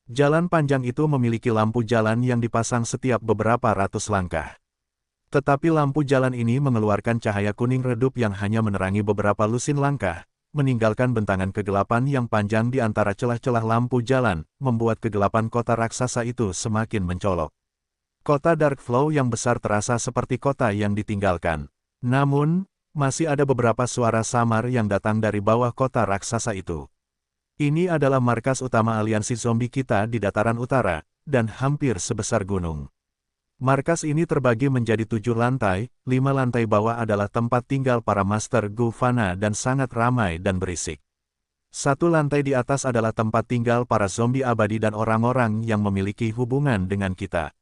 Jalan panjang itu memiliki lampu jalan yang dipasang setiap beberapa ratus langkah. Tetapi lampu jalan ini mengeluarkan cahaya kuning redup yang hanya menerangi beberapa lusin langkah, meninggalkan bentangan kegelapan yang panjang di antara celah-celah lampu jalan, membuat kegelapan kota raksasa itu semakin mencolok. Kota Dark Flow yang besar terasa seperti kota yang ditinggalkan. Namun, masih ada beberapa suara samar yang datang dari bawah kota raksasa itu. Ini adalah markas utama aliansi zombie kita di dataran utara, dan hampir sebesar gunung. Markas ini terbagi menjadi 7 lantai, 5 lantai bawah adalah tempat tinggal para Master Gu Fana dan sangat ramai dan berisik. 1 lantai di atas adalah tempat tinggal para zombie abadi dan orang-orang yang memiliki hubungan dengan kita.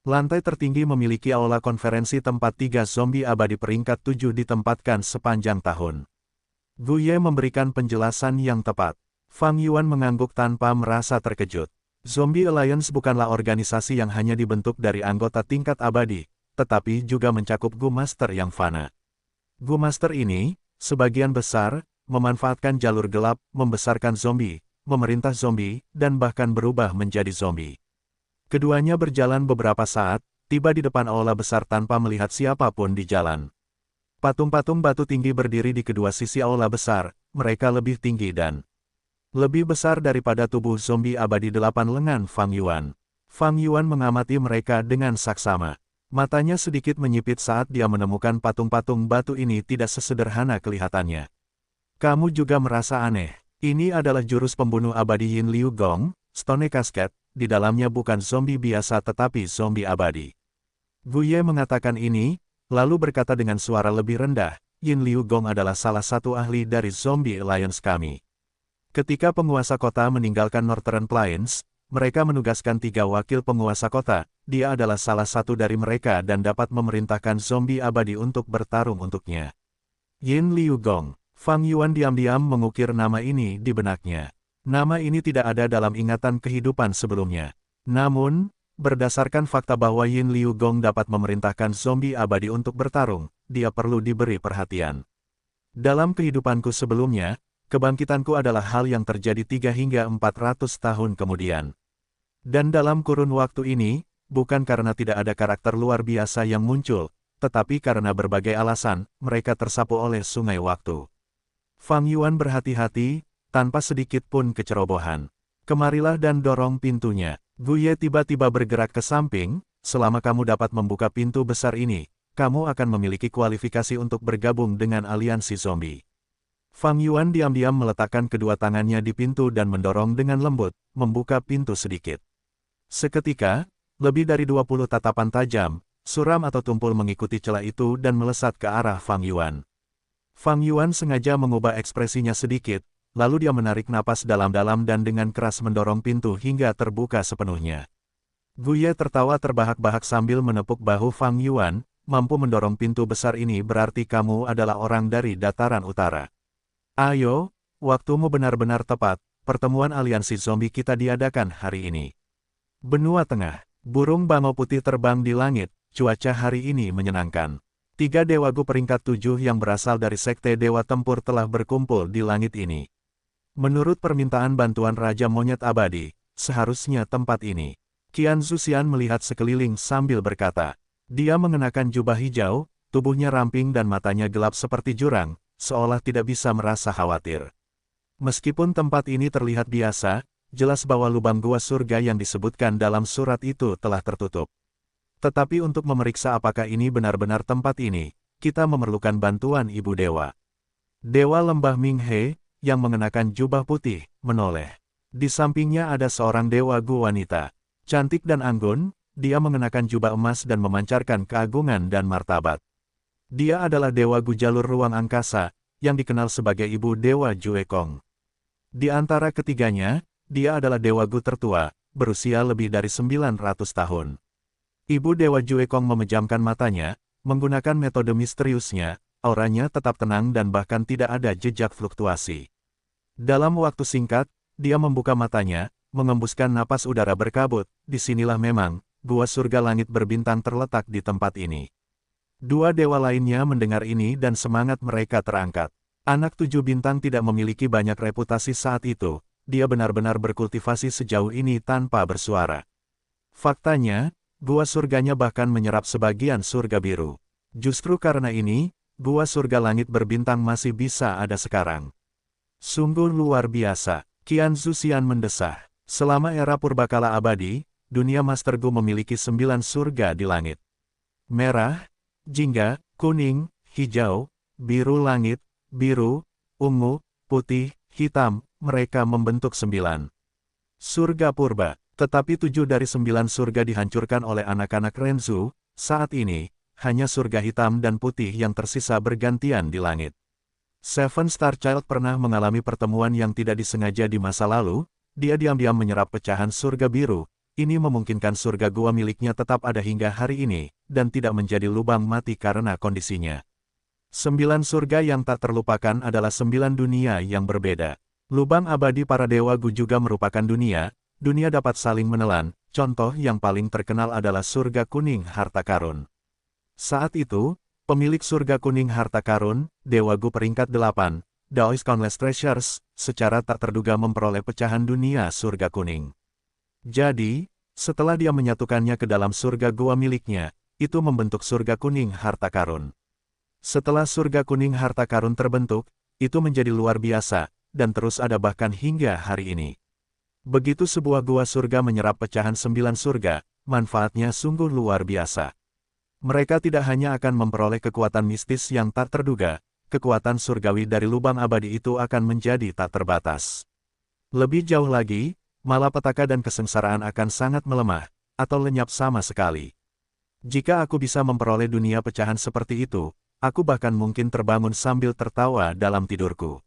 Lantai tertinggi memiliki aula konferensi tempat 3 zombie abadi peringkat 7 ditempatkan sepanjang tahun. Guye memberikan penjelasan yang tepat. Fang Yuan mengangguk tanpa merasa terkejut. Zombie Alliance bukanlah organisasi yang hanya dibentuk dari anggota tingkat abadi, tetapi juga mencakup Gu Master yang fana. Gu Master ini, sebagian besar, memanfaatkan jalur gelap, membesarkan zombie, memerintah zombie, dan bahkan berubah menjadi zombie. Keduanya berjalan beberapa saat, tiba di depan aula besar tanpa melihat siapapun di jalan. Patung-patung batu tinggi berdiri di kedua sisi aula besar, mereka lebih tinggi dan lebih besar daripada tubuh zombie abadi 8 lengan Fang Yuan. Fang Yuan mengamati mereka dengan saksama. Matanya sedikit menyipit saat dia menemukan patung-patung batu ini tidak sesederhana kelihatannya. Kamu juga merasa aneh. Ini adalah jurus pembunuh abadi Yin Liu Gong, Stone Cascade, di dalamnya bukan zombie biasa tetapi zombie abadi. Guye mengatakan ini, lalu berkata dengan suara lebih rendah, Yin Liu Gong adalah salah satu ahli dari Zombie Alliance kami. Ketika penguasa kota meninggalkan Northern Plains, mereka menugaskan 3 wakil penguasa kota, dia adalah salah satu dari mereka dan dapat memerintahkan zombie abadi untuk bertarung untuknya. Yin Liu Gong. Fang Yuan diam-diam mengukir nama ini di benaknya. Nama ini tidak ada dalam ingatan kehidupan sebelumnya. Namun, berdasarkan fakta bahwa Yin Liu Gong dapat memerintahkan zombie abadi untuk bertarung, dia perlu diberi perhatian. Dalam kehidupanku sebelumnya, kebangkitanku adalah hal yang terjadi 3 hingga 400 tahun kemudian. Dan dalam kurun waktu ini, bukan karena tidak ada karakter luar biasa yang muncul, tetapi karena berbagai alasan, mereka tersapu oleh sungai waktu. Fang Yuan berhati-hati, tanpa sedikit pun kecerobohan. Kemarilah dan dorong pintunya. Guye tiba-tiba bergerak ke samping, selama kamu dapat membuka pintu besar ini, kamu akan memiliki kualifikasi untuk bergabung dengan aliansi zombie. Fang Yuan diam-diam meletakkan kedua tangannya di pintu dan mendorong dengan lembut, membuka pintu sedikit. Seketika, lebih dari 20 tatapan tajam, suram atau tumpul mengikuti celah itu dan melesat ke arah Fang Yuan. Fang Yuan sengaja mengubah ekspresinya sedikit, lalu dia menarik napas dalam-dalam dan dengan keras mendorong pintu hingga terbuka sepenuhnya. Guye tertawa terbahak-bahak sambil menepuk bahu Fang Yuan, mampu mendorong pintu besar ini berarti kamu adalah orang dari dataran utara. Ayo, waktumu benar-benar tepat, pertemuan aliansi zombie kita diadakan hari ini. Benua Tengah, burung bangau putih terbang di langit, cuaca hari ini menyenangkan. 3 dewagu peringkat 7 yang berasal dari Sekte Dewa Tempur telah berkumpul di langit ini. Menurut permintaan bantuan Raja Monyet Abadi, seharusnya tempat ini. Qian Zuxian melihat sekeliling sambil berkata. Dia mengenakan jubah hijau, tubuhnya ramping dan matanya gelap seperti jurang, seolah tidak bisa merasa khawatir. Meskipun tempat ini terlihat biasa, jelas bahwa lubang gua surga yang disebutkan dalam surat itu telah tertutup. Tetapi untuk memeriksa apakah ini benar-benar tempat ini, kita memerlukan bantuan Ibu Dewa. Dewa Lembah Minghe, yang mengenakan jubah putih, menoleh. Di sampingnya ada seorang dewa gu wanita. Cantik dan anggun, dia mengenakan jubah emas dan memancarkan keagungan dan martabat. Dia adalah dewa gu jalur ruang angkasa, yang dikenal sebagai Ibu Dewa Juekong. Di antara ketiganya, dia adalah dewa gu tertua, berusia lebih dari 900 tahun. Ibu Dewa Juekong memejamkan matanya, menggunakan metode misteriusnya, auranya tetap tenang dan bahkan tidak ada jejak fluktuasi. Dalam waktu singkat, dia membuka matanya, mengembuskan napas udara berkabut, disinilah memang, gua surga langit berbintang terletak di tempat ini. 2 dewa lainnya mendengar ini dan semangat mereka terangkat. Anak 7 bintang tidak memiliki banyak reputasi saat itu, dia benar-benar berkultivasi sejauh ini tanpa bersuara. Faktanya, gua surganya bahkan menyerap sebagian surga biru. Justru karena ini, gua surga langit berbintang masih bisa ada sekarang. Sungguh luar biasa, Qian Zuxian mendesah. Selama era purbakala abadi, dunia Master Gu memiliki 9 surga di langit. Merah, jingga, kuning, hijau, biru langit, biru, ungu, putih, hitam, mereka membentuk 9 surga purba. Tetapi 7 dari 9 surga dihancurkan oleh anak-anak Renzu, saat ini, hanya surga hitam dan putih yang tersisa bergantian di langit. Seven Star Child pernah mengalami pertemuan yang tidak disengaja di masa lalu, dia diam-diam menyerap pecahan surga biru, ini memungkinkan surga gua miliknya tetap ada hingga hari ini, dan tidak menjadi lubang mati karena kondisinya. 9 surga yang tak terlupakan adalah 9 dunia yang berbeda. Lubang abadi para dewa gu juga merupakan dunia dapat saling menelan, contoh yang paling terkenal adalah surga kuning harta karun. Saat itu, pemilik surga kuning harta karun, Dewa Gu peringkat 8, Daoist Countless Treasures, secara tak terduga memperoleh pecahan dunia surga kuning. Jadi, setelah dia menyatukannya ke dalam surga gua miliknya, itu membentuk surga kuning harta karun. Setelah surga kuning harta karun terbentuk, itu menjadi luar biasa, dan terus ada bahkan hingga hari ini. Begitu sebuah gua surga menyerap pecahan 9 surga, manfaatnya sungguh luar biasa. Mereka tidak hanya akan memperoleh kekuatan mistis yang tak terduga, kekuatan surgawi dari lubang abadi itu akan menjadi tak terbatas. Lebih jauh lagi, malapetaka dan kesengsaraan akan sangat melemah, atau lenyap sama sekali. Jika aku bisa memperoleh dunia pecahan seperti itu, aku bahkan mungkin terbangun sambil tertawa dalam tidurku.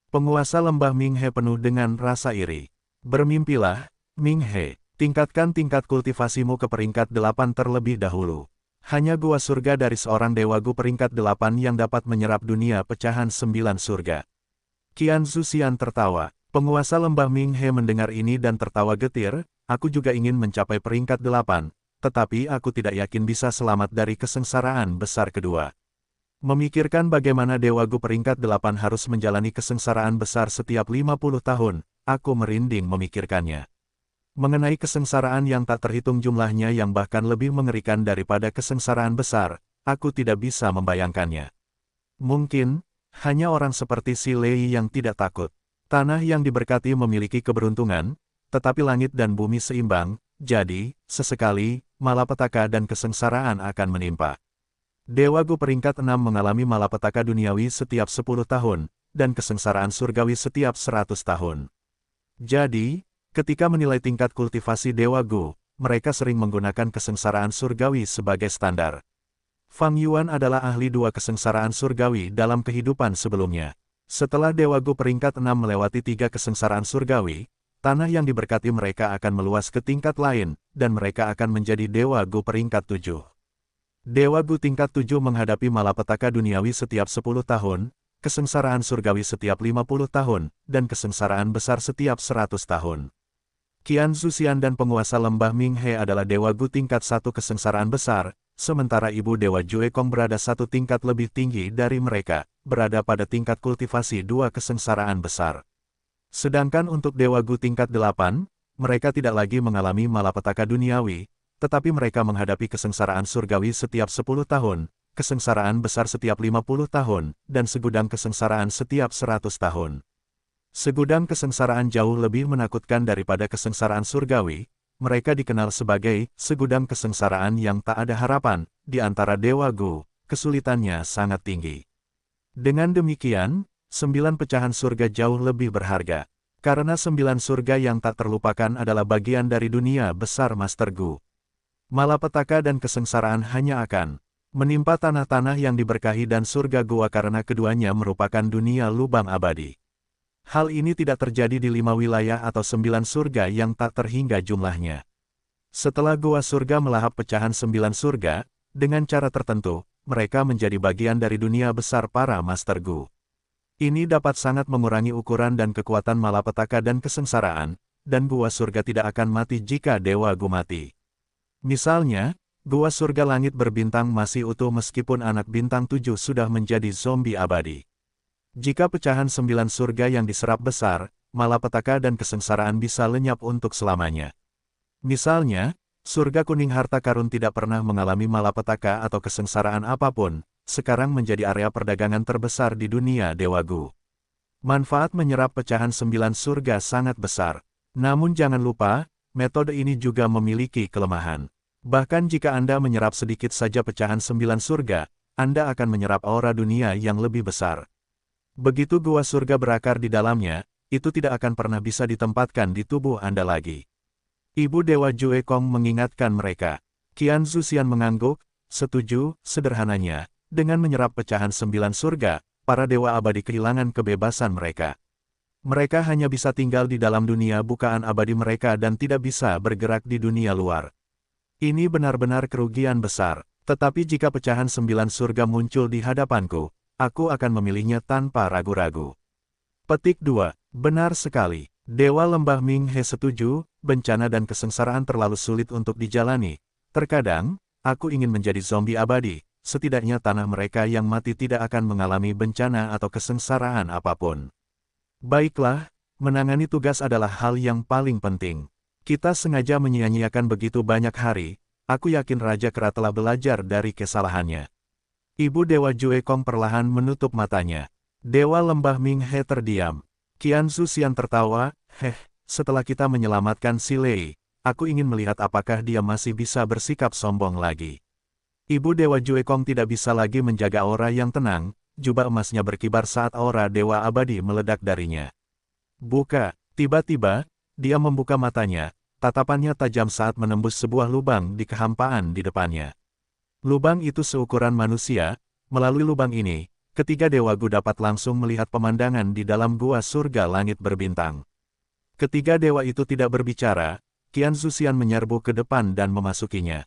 Penguasa lembah Minghe penuh dengan rasa iri. Bermimpilah, Minghe, tingkatkan tingkat kultivasimu ke peringkat 8 terlebih dahulu. Hanya gua surga dari seorang dewa gu peringkat 8 yang dapat menyerap dunia pecahan 9 surga. Qian Zuxian tertawa. Penguasa lembah Minghe mendengar ini dan tertawa getir, aku juga ingin mencapai peringkat 8, tetapi aku tidak yakin bisa selamat dari kesengsaraan besar kedua. Memikirkan bagaimana Dewa Gu peringkat 8 harus menjalani kesengsaraan besar setiap 50 tahun, aku merinding memikirkannya. Mengenai kesengsaraan yang tak terhitung jumlahnya yang bahkan lebih mengerikan daripada kesengsaraan besar, aku tidak bisa membayangkannya. Mungkin, hanya orang seperti si Lei yang tidak takut. Tanah yang diberkati memiliki keberuntungan, tetapi langit dan bumi seimbang, jadi, sesekali, malapetaka dan kesengsaraan akan menimpa. Dewa Gu peringkat 6 mengalami malapetaka duniawi setiap 10 tahun, dan kesengsaraan surgawi setiap 100 tahun. Jadi, ketika menilai tingkat kultivasi Dewa Gu, mereka sering menggunakan kesengsaraan surgawi sebagai standar. Fang Yuan adalah ahli 2 kesengsaraan surgawi dalam kehidupan sebelumnya. Setelah Dewa Gu peringkat 6 melewati 3 kesengsaraan surgawi, tanah yang diberkati mereka akan meluas ke tingkat lain, dan mereka akan menjadi Dewa Gu peringkat 7. Dewa Gu tingkat 7 menghadapi malapetaka duniawi setiap 10 tahun, kesengsaraan surgawi setiap 50 tahun, dan kesengsaraan besar setiap 100 tahun. Qian Zuxian dan penguasa lembah Minghe adalah Dewa Gu tingkat 1 kesengsaraan besar, sementara ibu Dewa Juekong berada 1 tingkat lebih tinggi dari mereka, berada pada tingkat kultivasi 2 kesengsaraan besar. Sedangkan untuk Dewa Gu tingkat 8, mereka tidak lagi mengalami malapetaka duniawi, tetapi mereka menghadapi kesengsaraan surgawi setiap 10 tahun, kesengsaraan besar setiap 50 tahun, dan segudang kesengsaraan setiap 100 tahun. Segudang kesengsaraan jauh lebih menakutkan daripada kesengsaraan surgawi. Mereka dikenal sebagai segudang kesengsaraan yang tak ada harapan. Di antara Dewa Gu, kesulitannya sangat tinggi. Dengan demikian, 9 pecahan surga jauh lebih berharga. Karena 9 surga yang tak terlupakan adalah bagian dari dunia besar Master Gu. Malapetaka dan kesengsaraan hanya akan menimpa tanah-tanah yang diberkahi dan surga gua karena keduanya merupakan dunia lubang abadi. Hal ini tidak terjadi di 5 wilayah atau 9 surga yang tak terhingga jumlahnya. Setelah gua surga melahap pecahan 9 surga, dengan cara tertentu, mereka menjadi bagian dari dunia besar para Master Gu. Ini dapat sangat mengurangi ukuran dan kekuatan malapetaka dan kesengsaraan, dan gua surga tidak akan mati jika Dewa Gu mati. Misalnya, gua surga langit berbintang masih utuh meskipun anak bintang 7 sudah menjadi zombie abadi. Jika pecahan 9 surga yang diserap besar, malapetaka dan kesengsaraan bisa lenyap untuk selamanya. Misalnya, surga kuning harta karun tidak pernah mengalami malapetaka atau kesengsaraan apapun, sekarang menjadi area perdagangan terbesar di dunia Dewa Gu. Manfaat menyerap pecahan 9 surga sangat besar. Namun jangan lupa, metode ini juga memiliki kelemahan. Bahkan jika Anda menyerap sedikit saja pecahan 9 surga, Anda akan menyerap aura dunia yang lebih besar. Begitu gua surga berakar di dalamnya, itu tidak akan pernah bisa ditempatkan di tubuh Anda lagi. Ibu Dewa Juekong mengingatkan mereka. Qian Zuxian mengangguk, setuju, sederhananya, dengan menyerap pecahan 9 surga, para dewa abadi kehilangan kebebasan mereka. Mereka hanya bisa tinggal di dalam dunia bukaan abadi mereka dan tidak bisa bergerak di dunia luar. Ini benar-benar kerugian besar, tetapi jika pecahan 9 surga muncul di hadapanku, aku akan memilihnya tanpa ragu-ragu. Petik 2. Benar sekali. Dewa Lembah Minghe setuju, bencana dan kesengsaraan terlalu sulit untuk dijalani. Terkadang, aku ingin menjadi zombie abadi, setidaknya tanah mereka yang mati tidak akan mengalami bencana atau kesengsaraan apapun. Baiklah, menangani tugas adalah hal yang paling penting. Kita sengaja menyia-nyiakan begitu banyak hari, aku yakin Raja Kera telah belajar dari kesalahannya. Ibu Dewa Juekong perlahan menutup matanya. Dewa Lembah Minghe terdiam. Qian Zuxian tertawa, setelah kita menyelamatkan si Lei, aku ingin melihat apakah dia masih bisa bersikap sombong lagi. Ibu Dewa Juekong tidak bisa lagi menjaga aura yang tenang, jubah emasnya berkibar saat aura Dewa Abadi meledak darinya. Buka, tiba-tiba, dia membuka matanya, tatapannya tajam saat menembus sebuah lubang di kehampaan di depannya. Lubang itu seukuran manusia, melalui lubang ini, ketiga Dewa Gu dapat langsung melihat pemandangan di dalam gua surga langit berbintang. Ketiga dewa itu tidak berbicara, Qian Zuxian menyerbu ke depan dan memasukinya.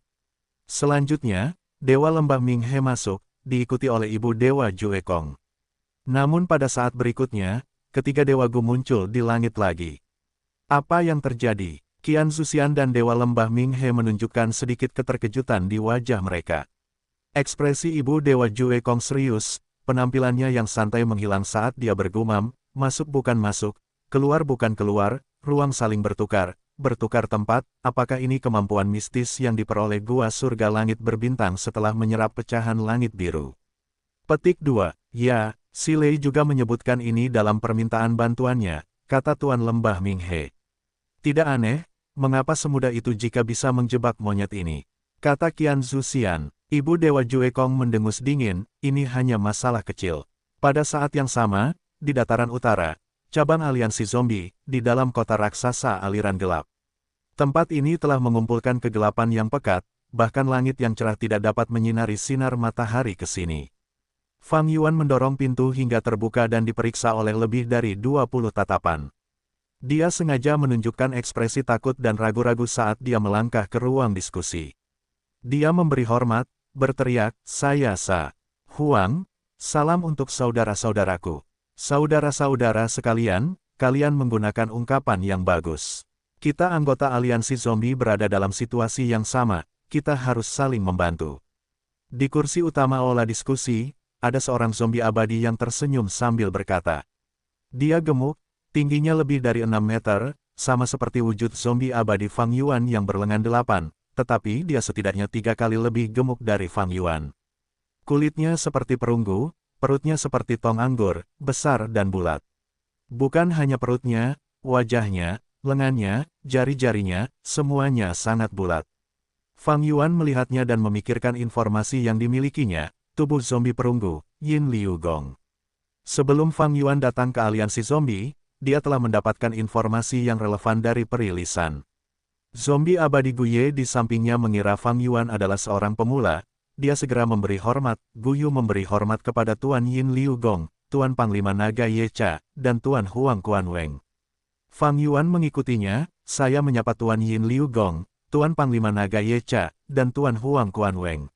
Selanjutnya, Dewa Lembah Ming He masuk, diikuti oleh Ibu Dewa Jue Kong. Namun pada saat berikutnya, ketiga Dewa Gu muncul di langit lagi. Apa yang terjadi? Qian Zuxian dan Dewa Lembah Ming He menunjukkan sedikit keterkejutan di wajah mereka. Ekspresi Ibu Dewa Jue Kong serius, penampilannya yang santai menghilang saat dia bergumam, masuk bukan masuk, keluar bukan keluar, ruang saling bertukar tempat, apakah ini kemampuan mistis yang diperoleh gua surga langit berbintang setelah menyerap pecahan langit biru? Petik 2. Ya, Si Lei juga menyebutkan ini dalam permintaan bantuannya, kata Tuan Lembah Ming He. Tidak aneh, mengapa semudah itu jika bisa menjebak monyet ini? Kata Qian Zuxian. Ibu Dewa Jue Kong mendengus dingin, ini hanya masalah kecil. Pada saat yang sama, di dataran utara, cabang aliansi zombie, di dalam kota raksasa aliran gelap. Tempat ini telah mengumpulkan kegelapan yang pekat, bahkan langit yang cerah tidak dapat menyinari sinar matahari ke sini. Fang Yuan mendorong pintu hingga terbuka dan diperiksa oleh lebih dari 20 tatapan. Dia sengaja menunjukkan ekspresi takut dan ragu-ragu saat dia melangkah ke ruang diskusi. Dia memberi hormat, berteriak, saya Sa Huang, salam untuk saudara-saudaraku. Saudara-saudara sekalian, kalian menggunakan ungkapan yang bagus. Kita anggota aliansi zombie berada dalam situasi yang sama, kita harus saling membantu. Di kursi utama aula diskusi, ada seorang zombie abadi yang tersenyum sambil berkata. Dia gemuk, tingginya lebih dari 6 meter, sama seperti wujud zombie abadi Fang Yuan yang berlengan 8, tetapi dia setidaknya 3 kali lebih gemuk dari Fang Yuan. Kulitnya seperti perunggu, perutnya seperti tong anggur, besar dan bulat. Bukan hanya perutnya, wajahnya, lengannya, jari-jarinya, semuanya sangat bulat. Fang Yuan melihatnya dan memikirkan informasi yang dimilikinya, tubuh zombie perunggu, Yin Liu Gong. Sebelum Fang Yuan datang ke aliansi zombie, dia telah mendapatkan informasi yang relevan dari peri lisan. Zombie abadi Guye di sampingnya mengira Fang Yuan adalah seorang pemula, dia segera memberi hormat, Guyu memberi hormat kepada Tuan Yin Liu Gong, Tuan Panglima Naga Ye Cha, dan Tuan Huang Kuan Weng. Fang Yuan mengikutinya, saya menyapa Tuan Yin Liu Gong, Tuan Panglima Naga Ye Cha, dan Tuan Huang Kuan Weng.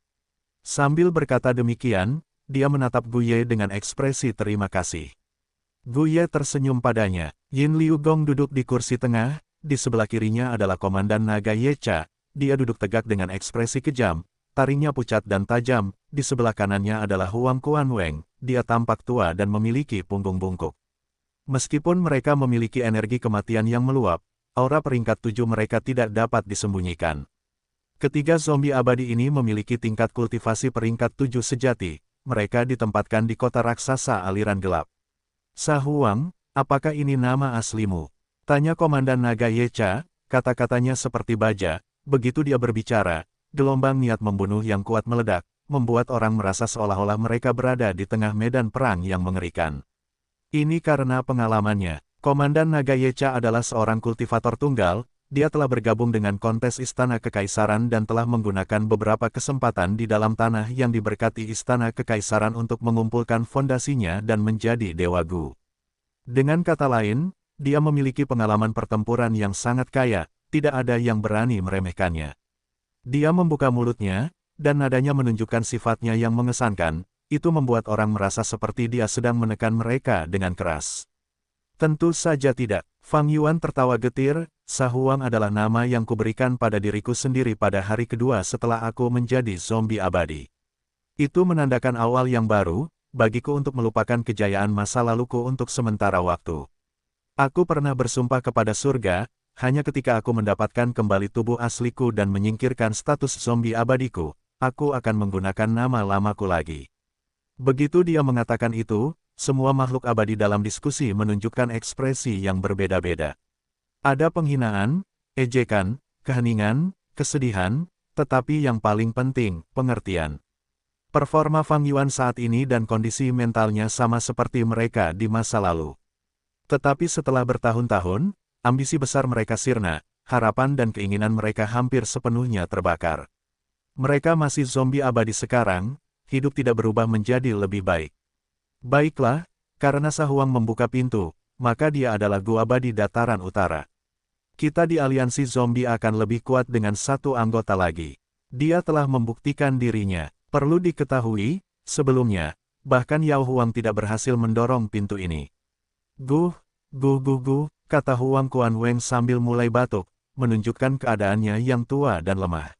Sambil berkata demikian, dia menatap Guye dengan ekspresi terima kasih. Guye tersenyum padanya, Yin Liu Gong duduk di kursi tengah, di sebelah kirinya adalah Komandan Naga Ye Cha, dia duduk tegak dengan ekspresi kejam, taringnya pucat dan tajam, di sebelah kanannya adalah Huang Kuan Weng, dia tampak tua dan memiliki punggung bungkuk. Meskipun mereka memiliki energi kematian yang meluap, aura peringkat 7 mereka tidak dapat disembunyikan. Ketiga zombie abadi ini memiliki tingkat kultivasi peringkat 7 sejati, mereka ditempatkan di kota raksasa aliran gelap. Sa Huang, apakah ini nama aslimu? Tanya Komandan Naga Ye Cha, kata-katanya seperti baja, begitu dia berbicara, gelombang niat membunuh yang kuat meledak, membuat orang merasa seolah-olah mereka berada di tengah medan perang yang mengerikan. Ini karena pengalamannya, Komandan Naga Ye Cha adalah seorang kultivator tunggal, dia telah bergabung dengan kontes Istana Kekaisaran dan telah menggunakan beberapa kesempatan di dalam tanah yang diberkati Istana Kekaisaran untuk mengumpulkan fondasinya dan menjadi Dewa Gu. Dengan kata lain, dia memiliki pengalaman pertempuran yang sangat kaya, tidak ada yang berani meremehkannya. Dia membuka mulutnya, dan nadanya menunjukkan sifatnya yang mengesankan, itu membuat orang merasa seperti dia sedang menekan mereka dengan keras. Tentu saja tidak, Fang Yuan tertawa getir, Sa Huang adalah nama yang kuberikan pada diriku sendiri pada hari kedua setelah aku menjadi zombie abadi. Itu menandakan awal yang baru, bagiku untuk melupakan kejayaan masa laluku untuk sementara waktu. Aku pernah bersumpah kepada surga, hanya ketika aku mendapatkan kembali tubuh asliku dan menyingkirkan status zombie abadiku, aku akan menggunakan nama lamaku lagi. Begitu dia mengatakan itu, semua makhluk abadi dalam diskusi menunjukkan ekspresi yang berbeda-beda. Ada penghinaan, ejekan, keheningan, kesedihan, tetapi yang paling penting, pengertian. Performa Fang Yuan saat ini dan kondisi mentalnya sama seperti mereka di masa lalu. Tetapi setelah bertahun-tahun, ambisi besar mereka sirna, harapan dan keinginan mereka hampir sepenuhnya terbakar. Mereka masih zombie abadi sekarang, hidup tidak berubah menjadi lebih baik. Baiklah, karena Sahuang membuka pintu, maka dia adalah Gu abadi dataran utara. Kita di aliansi zombie akan lebih kuat dengan satu anggota lagi. Dia telah membuktikan dirinya. Perlu diketahui, sebelumnya, bahkan Yao Huang tidak berhasil mendorong pintu ini. Guh, kata Huang Kuan Weng sambil mulai batuk, menunjukkan keadaannya yang tua dan lemah.